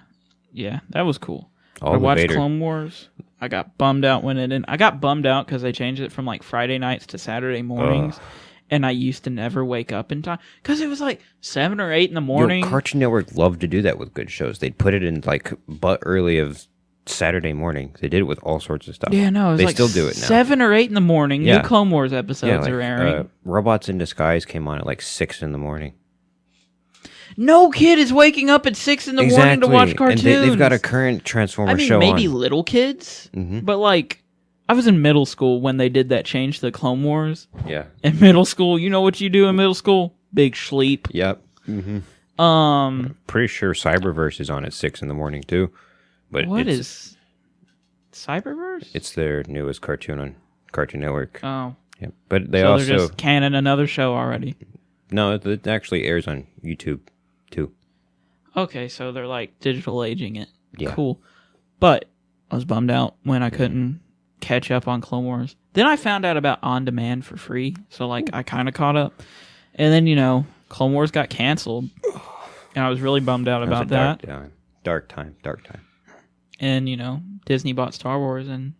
that was cool. I watched Clone Wars. I got bummed out when it didn't. I got bummed out because they changed it from like Friday nights to Saturday mornings, and I used to never wake up in time because it was like 7 or 8 in the morning. Cartoon Network loved to do that with good shows. They'd put it in like early of Saturday morning. They did it with all sorts of stuff. Yeah, no, they still do it now. 7 or 8 in the morning. Yeah. New Clone Wars episodes are airing. Robots in Disguise came on at like 6 in the morning. No kid is waking up at 6 in the morning to watch cartoons. And they've got a current Transformers show on. Maybe little kids, but like, I was in middle school when they did that change to the Clone Wars. Yeah. In middle school, you know what you do in middle school? Big sleep. Yep. Mm-hmm. Pretty sure Cyberverse is on at 6 in the morning too. But what is Cyberverse? It's their newest cartoon on Cartoon Network. Oh. Yeah. But they're just canning another show already. No, it actually airs on YouTube too. Okay, so they're like digital aging it. Yeah. Cool. But I was bummed out when I couldn't catch up on Clone Wars. Then I found out about On Demand for free, so like I kind of caught up. And then, Clone Wars got canceled. And I was really bummed out about that. Dark time. And, Disney bought Star Wars, and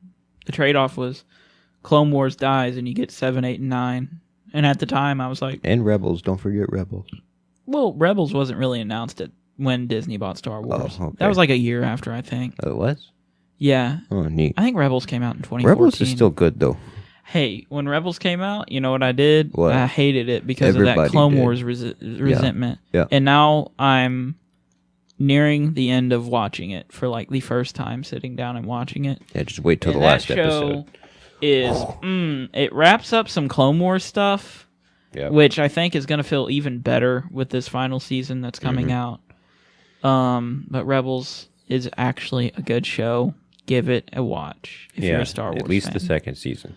the trade-off was Clone Wars dies, and you get 7, 8, and 9. And at the time, I was like... And Rebels. Don't forget Rebels. Well, Rebels wasn't really announced when Disney bought Star Wars. Oh, okay. That was like a year after, I think. Oh, it was? Yeah. Oh, neat. I think Rebels came out in 2014. Rebels is still good, though. Hey, when Rebels came out, you know what I did? What? I hated it because of that Clone Wars resentment. Yeah. And now I'm nearing the end of watching it for like the first time, sitting down and watching it. Yeah, just wait till the last episode. It wraps up some Clone Wars stuff, Yep. which I think is going to feel even better with this final season that's coming out. But Rebels is actually a good show. Give it a watch if you're a Star Wars at least fan. the second season.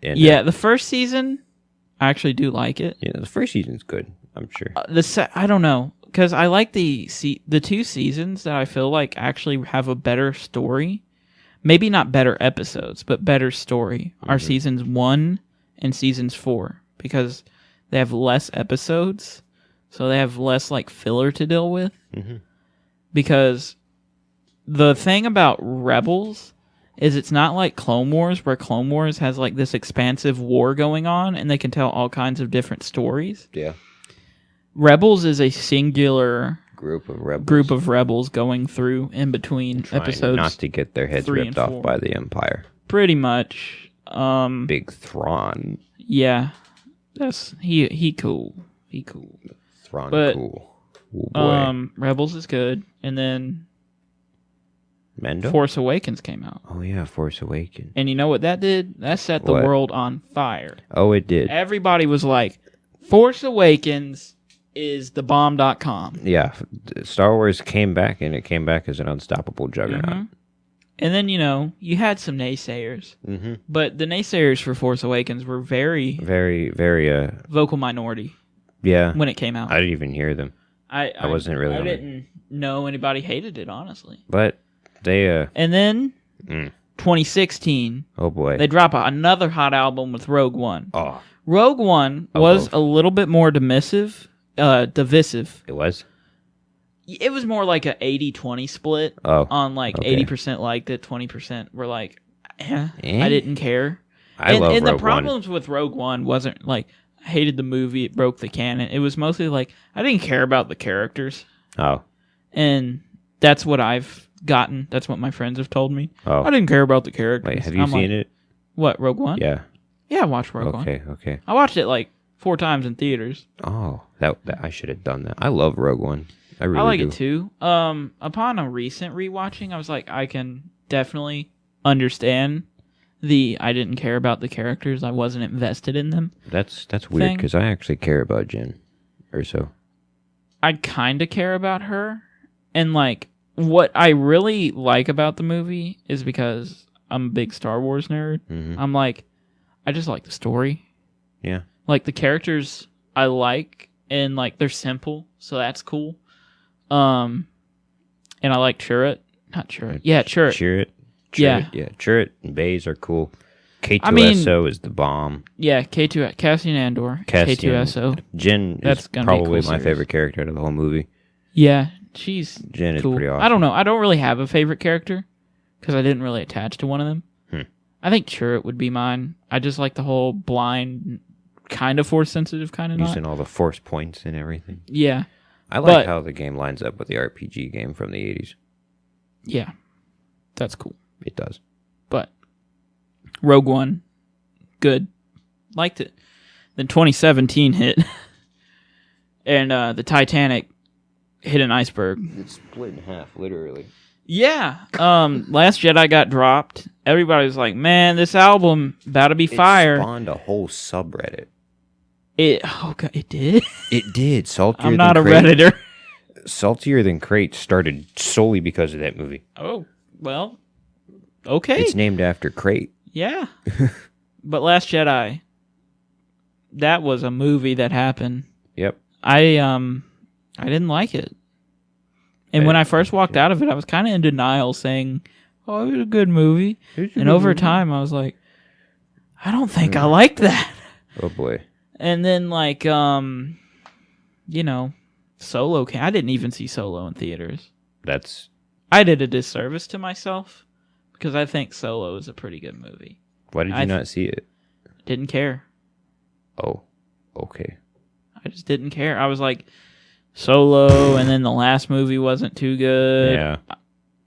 And, the first season, I actually do like it. Yeah, the first season's good, I'm sure. I don't know, because I like the 2 seasons that I feel like actually have a better story. Maybe not better episodes, but better story. Are seasons 1 and seasons 4, because they have less episodes, so they have less like filler to deal with. Because the thing about Rebels is it's not like Clone Wars, where Clone Wars has like this expansive war going on and they can tell all kinds of different stories. Yeah. Rebels is a singular Group of rebels going through in between trying episodes. not to get their heads 3 ripped and off 4. by the Empire. Pretty much. Big Thrawn. Yeah. That's he cool. He cool. Thrawn But, cool. Oh boy. Rebels is good, and then Mendo? Force Awakens came out. Oh yeah, Force Awakens. And you know what that did? That set the What? world on fire. Oh, it did. Everybody was like, Force Awakens is the bomb.com. Yeah, Star Wars came back, and it came back as an unstoppable juggernaut. And then, you had some naysayers. But the naysayers for Force Awakens were very Very, very, vocal minority yeah. when it came out. I didn't even hear them. I wasn't really I on it. didn't know anybody hated it, honestly. But they, And then, Mm. 2016, oh boy. they drop another hot album with Rogue One. Oh, Rogue One was a little bit more divisive. it was? It was more like a 80-20 split. Oh, On like okay. 80% liked it, 20% were like, Eh? I didn't care. I love and Rogue the problems with Rogue One wasn't like I hated the movie, it broke the canon. It was mostly like I didn't care about the characters. One. Oh, And that's what I've gotten. That's what my friends have told me. oh. I didn't care about the characters. Wait, have you seen it? What, Rogue One? Yeah. Yeah, I watched Rogue One. Okay. I watched it like 4 times in theaters. Oh, that I should have done that. I love Rogue One. I really I like do. it too. Upon a recent rewatching, I was like, I can definitely understand I didn't care about the characters. I wasn't invested in them. That's weird thing. because I actually care about Jen Erso. I kind of care about her. And like, what I really like about the movie is because I'm a big Star Wars nerd. I'm like, I just like the story. Yeah. Like, the characters I like, and like, they're simple, so that's cool. And I like Chirrut. Not Chirrut. Yeah, Chirrut. Chirrut. Yeah. Yeah. Chirrut and Baze are cool. K2SO I mean- is the bomb. Yeah, K2, Cassian Andor. K2SO. Jen That's is gonna be a probably cool my series. favorite character out of the whole movie. Yeah, she's Jen is cool. pretty awesome. I don't know. I don't really have a favorite character because I didn't really attach to one of them. I think Chirrut would be mine. I just like the whole blind, kind of force sensitive, kind of not. Using all the force points and everything. Yeah, I like But- how the game lines up with the RPG game from the 80s. yeah, that's cool. It does. But Rogue One, good, liked it. Then 2017 hit, and the Titanic hit an iceberg. It's split in half, literally. Yeah, Last Jedi got dropped. Everybody was like, "Man, this album about to be fire." It spawned a whole subreddit. It did. It did. Saltier I'm than not a Crate. redditor. Saltier Than Crate started solely because of that movie. Oh well, okay. It's named after Crate. Yeah, but Last Jedi, that was a movie that happened. Yep. I didn't like it. And when I first walked out of it, I was kind of in denial, saying, "Oh, it was a good movie." And over time, I was like, "I don't think I liked that." Oh boy. And then, like, Solo came. I didn't even see Solo in theaters. I did a disservice to myself because I think Solo is a pretty good movie. Why did you not see it? Didn't care. Oh, okay. I just didn't care. I was like, Solo, and then the last movie wasn't too good. Yeah.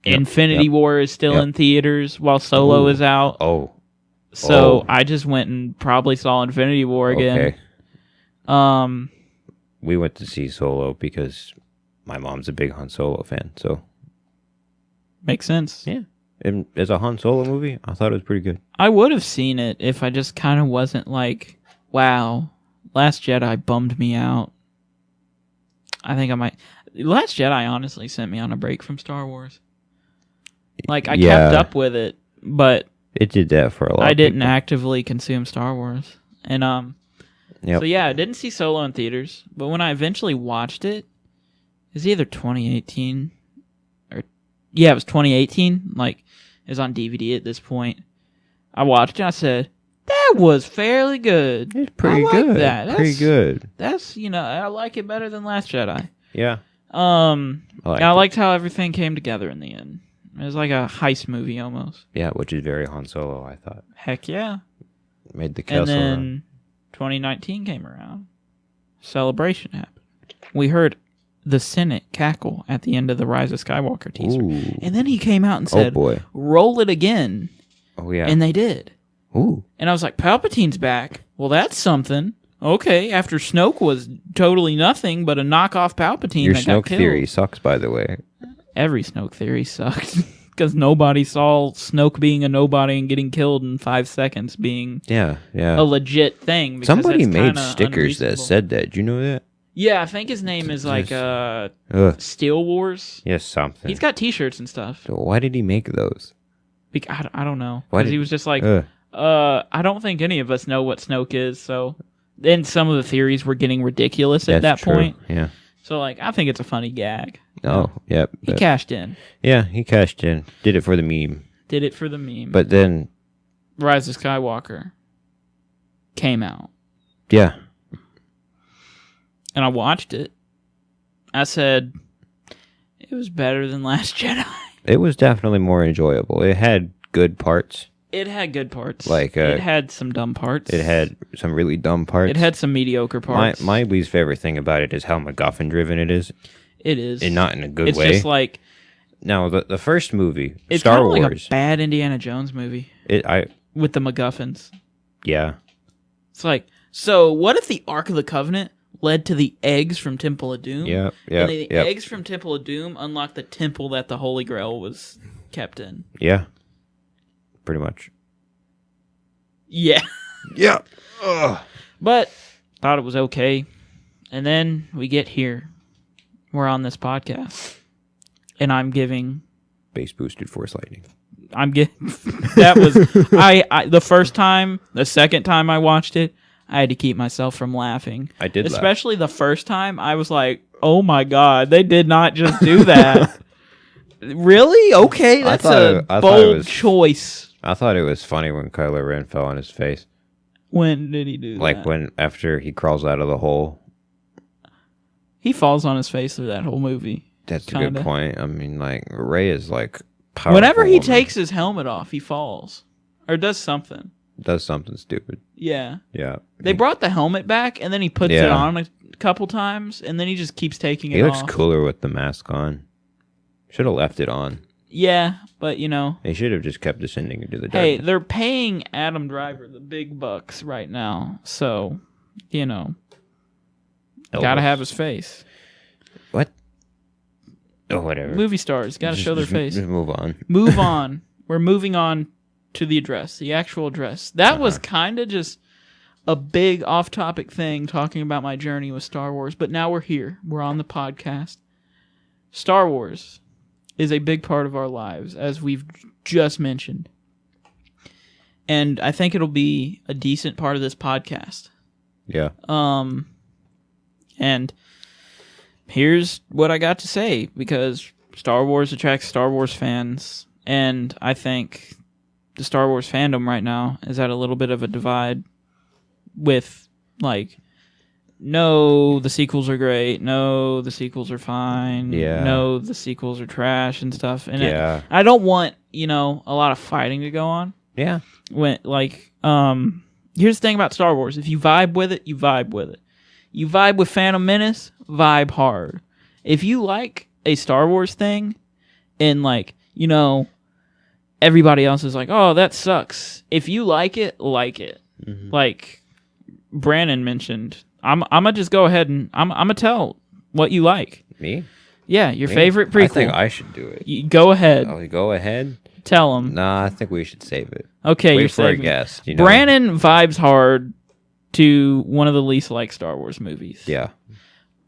Infinity War is still in theaters while Solo is out. Oh. So I just went and probably saw Infinity War again. Okay. We went to see Solo because my mom's a big Han Solo fan. So Makes sense. yeah, and as a Han Solo movie, I thought it was pretty good. I would have seen it if I just kind of wasn't like, wow, Last Jedi bummed me out. I think I might. Last Jedi honestly sent me on a break from Star Wars. Like, I kept up with it, but it did that for a lot. I didn't actively consume Star Wars. And Yep. so yeah, I didn't see Solo in theaters, but when I eventually watched it, it was either 2018 or it was 2018. Like, it was on DVD at this point. I watched it and I said, that was fairly good. It's pretty I good. like that. That's pretty good. That's, I like it better than Last Jedi. Yeah. I liked how everything came together in the end. It was like a heist movie almost. Yeah, which is very Han Solo, I thought. Heck yeah. Made the And castle then run. 2019 came around. Celebration happened. We heard the Senate cackle at the end of the Rise of Skywalker teaser. Ooh. And then he came out and said, boy. roll it again. Oh, yeah. And they did. Ooh. And I was like, Palpatine's back. Well, that's something. Okay, after Snoke was totally nothing but a knockoff Palpatine Your that got Snoke killed. theory sucks, by the way. Every Snoke theory sucked. Because nobody saw Snoke being a nobody and getting killed in 5 seconds being Yeah. a legit thing. Because Somebody that's made kinda stickers that unreasonable. said that. Do you know that? Yeah, I think his name is like Ugh. Steel Wars. Yes, something. He's got T-shirts and stuff. So why did he make those? I don't know. Why Because did- he was just like, Ugh. I don't think any of us know what Snoke is. So then some of the theories were getting ridiculous at That's that true. point. Yeah. So like, I think it's a funny gag. Oh, yep. He cashed in. Yeah, he cashed in. Did it for the meme. Did it for the meme. But then, Rise of Skywalker came out. yeah. And I watched it. I said, it was better than Last Jedi. It was definitely more enjoyable. It had good parts. It had good parts. Like, it had some dumb parts. It had some really dumb parts. It had some mediocre parts. My least favorite thing about it is how MacGuffin driven it is. It is. And not in a good it's way. It's just like... Now, the first movie, It's Star kind of Wars. like a bad Indiana Jones movie. With the MacGuffins. Yeah. It's like, so what if the Ark of the Covenant led to the eggs from Temple of Doom? Yep. And the eggs from Temple of Doom unlocked the temple that the Holy Grail was kept in. Yeah. Pretty much. Yeah. Yeah. Ugh. But thought it was okay. And then we get here. We're on this podcast. And I'm giving... Base boosted Force Lightning. I'm getting... That was... the first time, the second time I watched it, I had to keep myself from laughing. I did laugh. Especially the first time, I was like, oh my God, they did not just do that. Really? Okay, that's a bold choice. I thought it was funny when Kylo Ren fell on his face. When did he do that? Like when after he crawls out of the hole. He falls on his face through that whole movie. That's Kinda. a good point. I mean, like, Rey is, like, powerful. Whenever he woman. takes his helmet off, he falls. Or does something. Does something stupid. Yeah. Yeah. They brought the helmet back, and then he puts it on a couple times, and then he just keeps taking it off. He looks cooler with the mask on. Should have left it on. Yeah, but, They should have just kept descending into the darkness. Hey, they're paying Adam Driver the big bucks right now, so, Elvis. gotta have his face. What? Oh, whatever. Movie stars gotta show their face. Just move on. Move on. We're moving on to the address, the actual address. That was kind of just a big off-topic thing talking about my journey with Star Wars, but now we're here. We're on the podcast. Star Wars is a big part of our lives, as we've just mentioned. And I think it'll be a decent part of this podcast. Yeah. And here's what I got to say, because Star Wars attracts Star Wars fans, and I think the Star Wars fandom right now is at a little bit of a divide with, like, no, the sequels are great, no, the sequels are fine, no, the sequels are trash and stuff. And I don't want, a lot of fighting to go on. Yeah. Here's the thing about Star Wars. If you vibe with it, you vibe with it. You vibe with Phantom Menace, vibe hard. If you like a Star Wars thing, and everybody else is like, oh, that sucks. If you like it, like it. Mm-hmm. Like Brandon mentioned, I'm gonna just go ahead and I'm gonna tell what you like. Me? Yeah, your favorite prequel. I think I should do it. You go ahead. Oh, go ahead. Tell them. Nah, I think we should save it. Okay, Wait you're for a saving. guest. Brandon vibes hard to one of the least liked Star Wars movies. Yeah.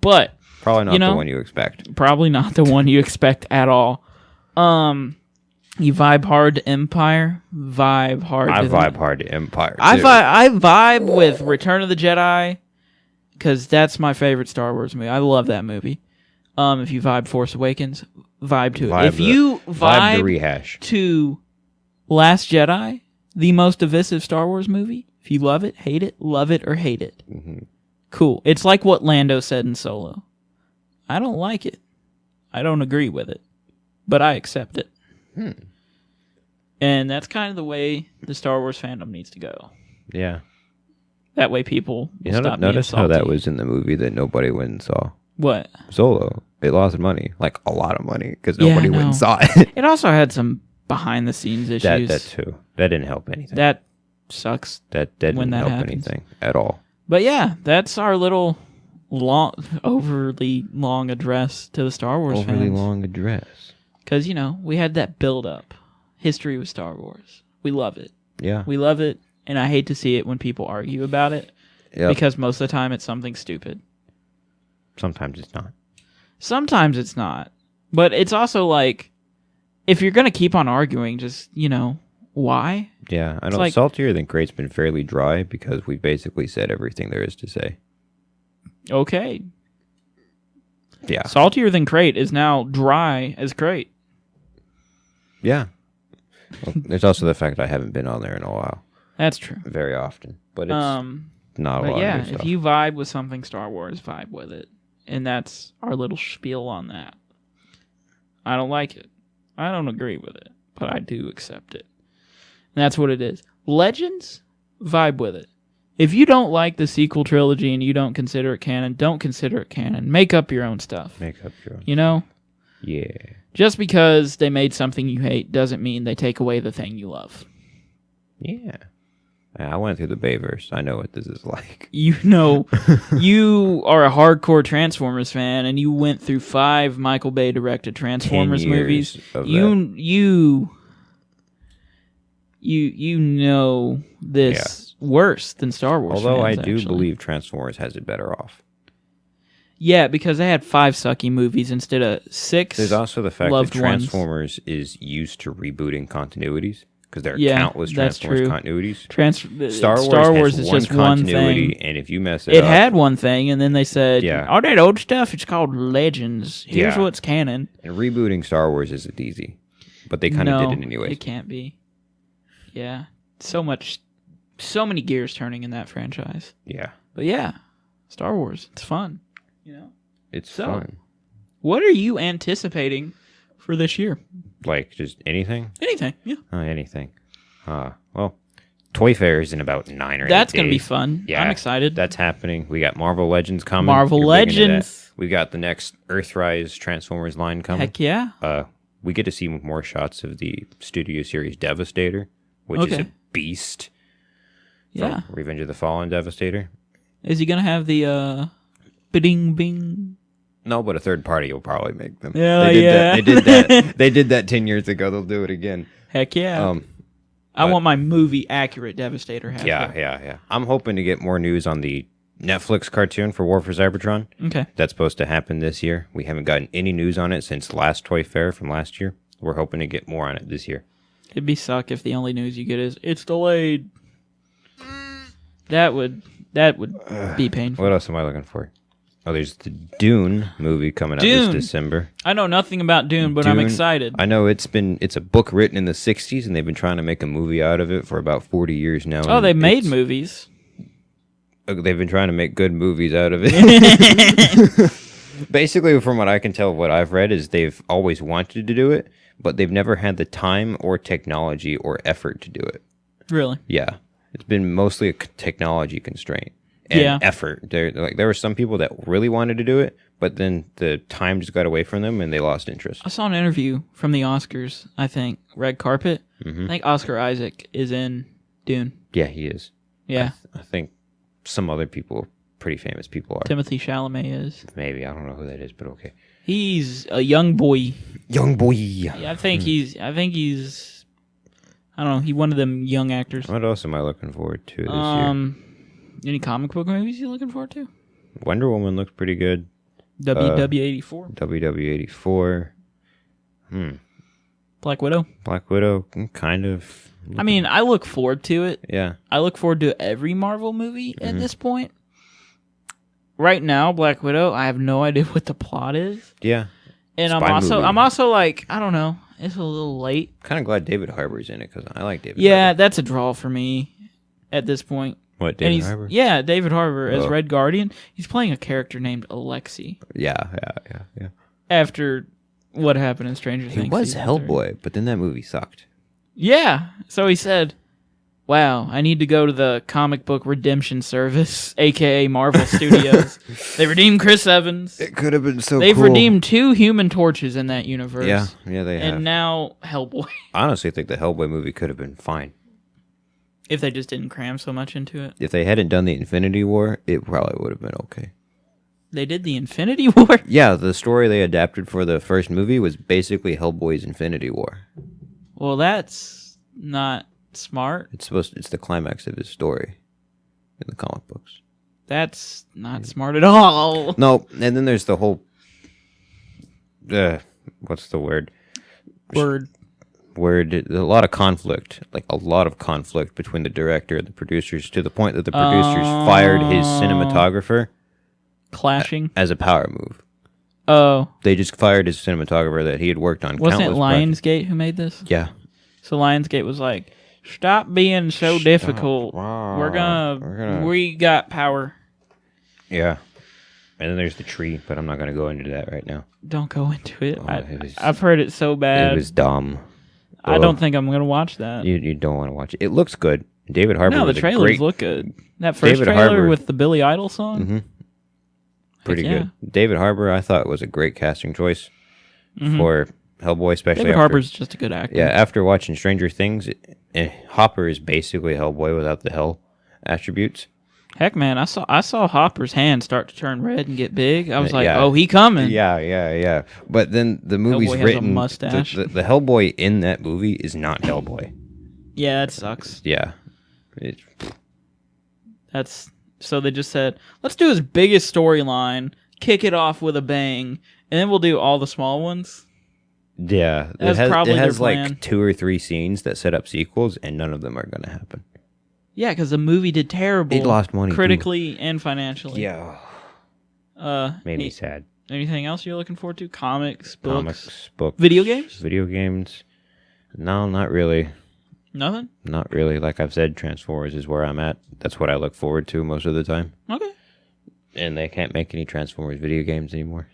But Probably not you know, the one you expect. probably not the one you expect at all. You vibe hard to Empire. Vibe hard. I to vibe hard to Empire. Too. I vibe with Return of the Jedi because that's my favorite Star Wars movie. I love that movie. If you vibe Force Awakens, vibe to it. If you vibe the rehash to Last Jedi, the most divisive Star Wars movie, if you love it, hate it, love it, or hate it, cool. It's like what Lando said in Solo. I don't like it. I don't agree with it, but I accept it. And that's kind of the way the Star Wars fandom needs to go. Yeah. That way people will stop notice being how that salty. was in the movie that nobody went and saw. What? Solo. It lost money. Like a lot of money because Yeah, nobody I went and know. saw it. It also had some behind the scenes issues. that too. That didn't help anything. That sucks. That didn't when that help happens. anything at all. But yeah, that's our little overly long address to the Star Wars Overly fans. long address. Because, we had that build up. History with Star Wars. We love it. Yeah. We love it, and I hate to see it when people argue about it. Yep. Because most of the time it's something stupid. Sometimes it's not. Sometimes it's not. But it's also like, if you're going to keep on arguing, just, why? Yeah, I It's know like- Saltier Than Great's been fairly dry because we basically said everything there is to say. Okay. Yeah. Saltier Than Crate is now dry as Crate. Yeah. Well, there's also the fact that I haven't been on there in a while. That's true. Very often. But it's not a But lot yeah, of new stuff. if you vibe with something Star Wars, vibe with it. And that's our little spiel on that. I don't like it. I don't agree with it. But I do accept it. And that's what it is. Legends, vibe with it. If you don't like the sequel trilogy and you don't consider it canon, don't consider it canon. Make up your own stuff. Make up your own. Yeah. Yeah. Just because they made something you hate doesn't mean they take away the thing you love. Yeah. I went through the Bayverse. I know what this is like. You are a hardcore Transformers fan, and you went through 5 Michael Bay directed Transformers 10 years movies. of You know this worse than Star Wars. Although fans, I do actually. believe Transformers has it better off. Yeah, because they had 5 sucky movies instead of 6. There's also the fact that loved ones. Transformers is used to rebooting continuities because there are Yeah, countless that's Transformers true. continuities. Star Star Wars is has just one one continuity, thing. and if you mess it It up, had one thing, and then they said, Yeah. all that old stuff, it's called Legends. Here's Yeah. what's canon. and rebooting Star Wars isn't easy, but they kind of No, did it anyways. it can't be. Yeah. So many gears turning in that franchise. Yeah, But yeah, Star Wars, it's fun. it's So- fun. What are you anticipating for this year? Like just anything, Anything, yeah. anything. Well, Toy Fair is in about 9 or 8 That's going to be days. fun. Yeah, I'm excited. That's happening. We got Marvel Legends coming. Marvel You're big into that. Legends. We got the next Earthrise Transformers line coming. Heck yeah. We get to see more shots of the Studio Series Devastator, which is Okay. a beast. Yeah. From Revenge of the Fallen Devastator. Is he going to have the bidding bing? No, but a third party will probably make them. Yeah, they did yeah. That. They did that. They did that 10 years ago. They'll do it again. Heck yeah. I but- want my movie accurate Devastator. Hasbro. Yeah. I'm hoping to get more news on the Netflix cartoon for War for Cybertron. Okay. That's supposed to happen this year. We haven't gotten any news on it since last Toy Fair from last year. We're hoping to get more on it this year. It'd be suck if the only news you get is it's delayed. That would be painful. What else am I looking for? Oh, there's the Dune movie coming out Dune. this December. I know nothing about Dune, but I'm Dune, excited. I know it's a book written in the 60s, and they've been trying to make a movie out of it for about 40 years now. Oh, and they made it's- movies. They've been trying to make good movies out of it. Basically, from what I can tell, what I've read is they've always wanted to do it, but they've never had the time or technology or effort to do it. Really? Yeah, it's been mostly a technology constraint and Yeah. effort. There were some people that really wanted to do it, but then the time just got away from them and they lost interest. I saw an interview from the Oscars, I think. Red carpet. Mm-hmm. I think Oscar Isaac is in Dune. Yeah, he is. Yeah. I think some other people, pretty famous people, are. Timothy Chalamet is. Maybe I don't know who that is, but okay. He's a young boy. Young boy. Yeah, I think he's I don't know, he's one of them young actors. What else am I looking forward to this year? Any comic book movies you looking forward to? Wonder Woman looks pretty good. WW84. WW84. Black Widow. Black Widow, kind of. I mean, I look forward to it. Yeah. I look forward to every Marvel movie at this point. Right now, Black Widow, I have no idea what the plot is. Yeah. And Spy I'm movie. also like, I don't know. It's a little late. Kind of glad David Harbour's in it because I like David. Yeah, Harbour. that's a draw for me at this point. What, And David he's Harbour? yeah, David Harbour as Oh. Red Guardian. He's playing a character named Alexei Yeah. after what happened in Stranger Things. He was season 3. Hellboy, but then that movie sucked. Yeah, so he said, "Wow, I need to go to the comic book redemption service, aka Marvel Studios. They redeemed Chris Evans. It could have been so They've cool. redeemed 2 Human Torches in that universe. Yeah, they have. And now Hellboy. I honestly think the Hellboy movie could have been fine. If they just didn't cram so much into it. If they hadn't done the Infinity War, it probably would have been okay. They did the Infinity War? Yeah, the story they adapted for the first movie was basically Hellboy's Infinity War. Well, that's not smart. It's the climax of his story in the comic books. That's not smart at all. No, and then there's the whole what's the word? Word. A lot of conflict between the director and the producers, to the point that the producers fired his cinematographer Clashing. as a power move. Oh. They just fired his cinematographer that he had worked on Wasn't it countless projects. Lionsgate who made this? Yeah. So Lionsgate was like, stop being so difficult. We got power. Yeah. And then there's the tree, but I'm not going to go into that right now. Don't go into it. It I've heard it so bad. was dumb. I don't think I'm going to watch that. You don't want to watch it. It looks good. David Harbour. No, the was a trailers great, look good. That first David trailer Harbour- with the Billy Idol song? pretty Heck yeah. good. David Harbour, I thought, was a great casting choice for Hellboy, especially David after, Harbour's just a good actor. Yeah, after watching Stranger Things, Hopper is basically Hellboy without the hell attributes. Heck, man, I saw Hopper's hand start to turn red and get big. I was like, Yeah. oh, he coming. Yeah. But then the movie's Hellboy has a written. mustache. The Hellboy in that movie is not Hellboy. Yeah, that sucks. Yeah. So they just said, let's do his biggest storyline, kick it off with a bang, and then we'll do all the small ones. Yeah. That's probably it has their plan. like 2 or 3 scenes that set up sequels, and none of them are going to happen. Yeah, because the movie did terrible. It lost money, too. critically and financially. Yeah. Any- Made me sad. Anything else you're looking forward to? Comics, books, Books. video games? Video games. No, not really. Nothing. Not really. Like I've said, Transformers is where I'm at. That's what I look forward to most of the time. Okay. And they can't make any Transformers video games anymore.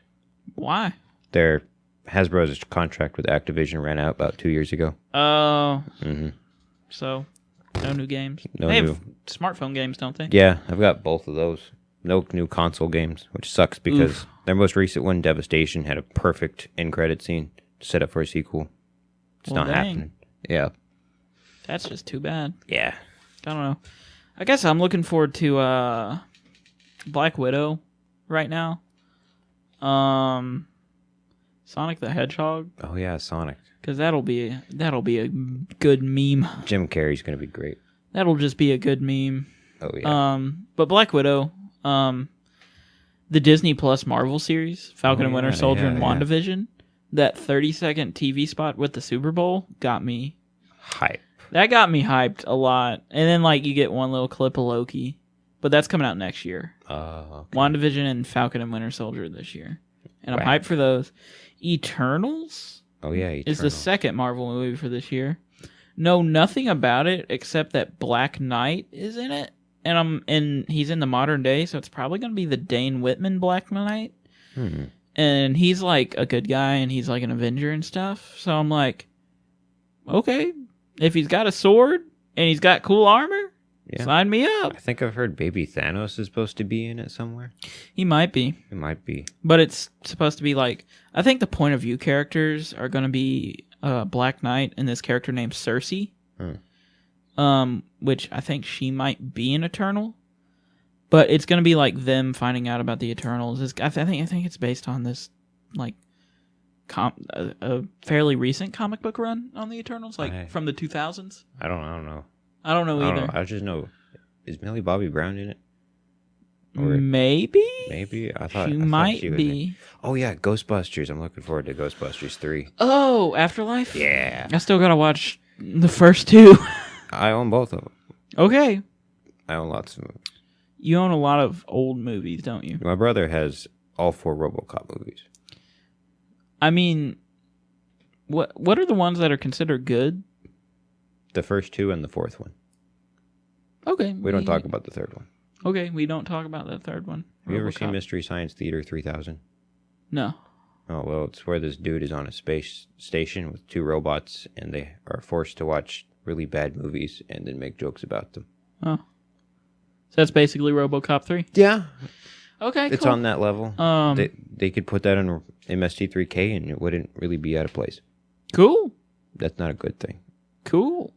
Why? Their Hasbro's contract with Activision ran out about 2 years ago. Oh. Mhm. So, no new games. No they new. have smartphone games, don't they? Yeah, I've got both of those. No new console games, which sucks because their most recent one, Devastation, had a perfect end credit scene set up for a sequel. It's Well, not dang. happening. Yeah. That's just too bad. Yeah. I don't know. I guess I'm looking forward to Black Widow right now. Sonic the Hedgehog, Oh yeah, Sonic. because that'll be a good meme. Jim Carrey's gonna be great. That'll just be a good meme. Oh yeah. But Black Widow, the Disney Plus Marvel series, Falcon and Winter Soldier and WandaVision, that 30-second TV spot with the Super Bowl got me. Hype. That got me hyped a lot. And then like you get one little clip of Loki, but that's coming out next year. Okay. WandaVision and Falcon and Winter Soldier this year. And I'm Wow. hyped for those. Eternals Oh yeah, is the Eternal. second Marvel movie for this year. Know nothing about it except that Black Knight is in it. And he's in the modern day, so it's probably going to be the Dane Whitman Black Knight. And he's like a good guy and he's like an Avenger and stuff. So I'm like, okay, if he's got a sword and he's got cool armor, sign me up. I think I've heard Baby Thanos is supposed to be in it somewhere. He might be. It might be. But it's supposed to be like, I think the point of view characters are going to be Black Knight and this character named Cersei, which I think she might be an Eternal. But it's going to be like them finding out about the Eternals. I think it's based on this like a fairly recent comic book run on the Eternals, like from the 2000s. I don't know. I don't know either. I just know. Is Millie Bobby Brown in it? Or Maybe? maybe I She thought might she was in- be. Oh yeah, Ghostbusters. I'm looking forward to Ghostbusters 3. Oh, Afterlife? Yeah, I still gotta watch the first two. I own both of them. Okay. I own lots of them. You own a lot of old movies, don't you? My brother has all 4 RoboCop movies. I mean, what are the ones that are considered good? The first 2 and the 4th one. Okay. We don't talk about the 3rd one. Okay, we don't talk about the third one. Have you ever seen RoboCop. Mystery Science Theater 3000? No. Oh, well, it's where this dude is on a space station with 2 robots, and they are forced to watch really bad movies and then make jokes about them. Oh. So that's basically RoboCop 3? Yeah. Okay, It's cool. on that level. They could put that on MST3K and it wouldn't really be out of place. Cool. That's not a good thing. Cool.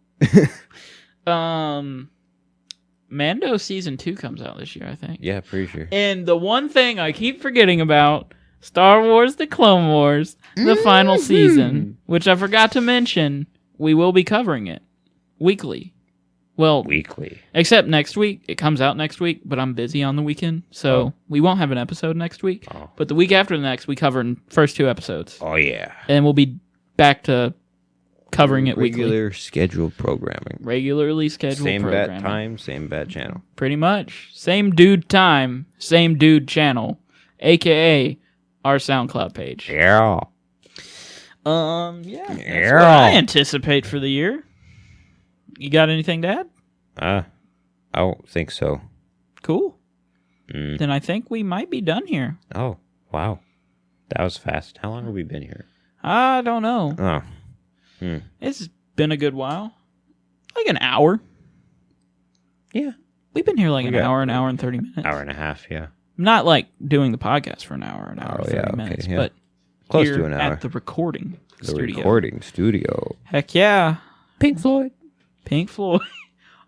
Mando Season 2 comes out this year, I think. Yeah, pretty sure. And the one thing I keep forgetting about, Star Wars The Clone Wars, the final season, which I forgot to mention, we will be covering it weekly. Well, Weekly. except next week. It comes out next week, but I'm busy on the weekend, so we won't have an episode next week. Oh. But the week after the next, we cover the first 2 episodes. Oh, yeah. And we'll be back to covering it weekly. Regular scheduled programming. Regularly scheduled Same programming. bat time, same bat channel. Pretty much. Same dude time, same dude channel, a.k.a. our SoundCloud page. Yeah. Yeah. That's what I anticipate for the year. You got anything to add? I don't think so. Cool. Then I think we might be done here. Oh, wow. That was fast. How long have we been here? I don't know. Oh. It's been a good while. Like an hour. Yeah. We've been here like an got- hour and 30 minutes. Hour and a half, yeah. Not like doing the podcast for an hour and Oh, 30 yeah, okay, minutes, yeah. but Close here to an hour. at the recording The studio. recording studio. Heck yeah. Pink Floyd. Pink Floyd.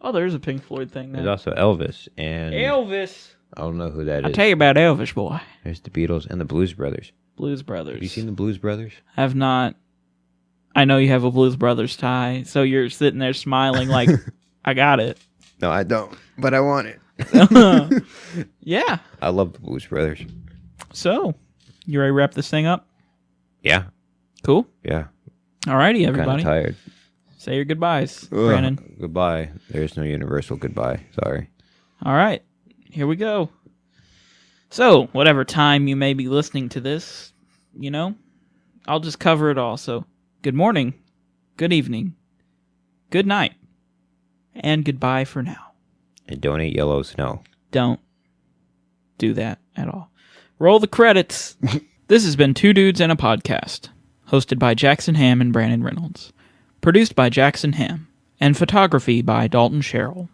Oh, there's a Pink Floyd thing There's there. also Elvis, and Elvis. I don't know who that I'll is. tell you about Elvis, boy. There's the Beatles and the Blues Brothers. Blues Brothers. Have you seen the Blues Brothers? Have not. I know you have a Blues Brothers tie, so you're sitting there smiling like, I got it. No, I don't, but I want it. Yeah. I love the Blues Brothers. So, you ready to wrap this thing up? Yeah, Cool. yeah. Alrighty, Kind of everybody. tired. Say your goodbyes, Ugh. Brandon. Goodbye. There's no universal goodbye. Sorry. All right. Here we go. So, whatever time you may be listening to this, I'll just cover it all. So, good morning, good evening, good night, and goodbye for now. And don't eat yellow snow. Don't do that at all. Roll the credits. This has been Two Dudes and a Podcast, hosted by Jackson Ham and Brandon Reynolds. Produced by Jackson Ham, and photography by Dalton Sherrill.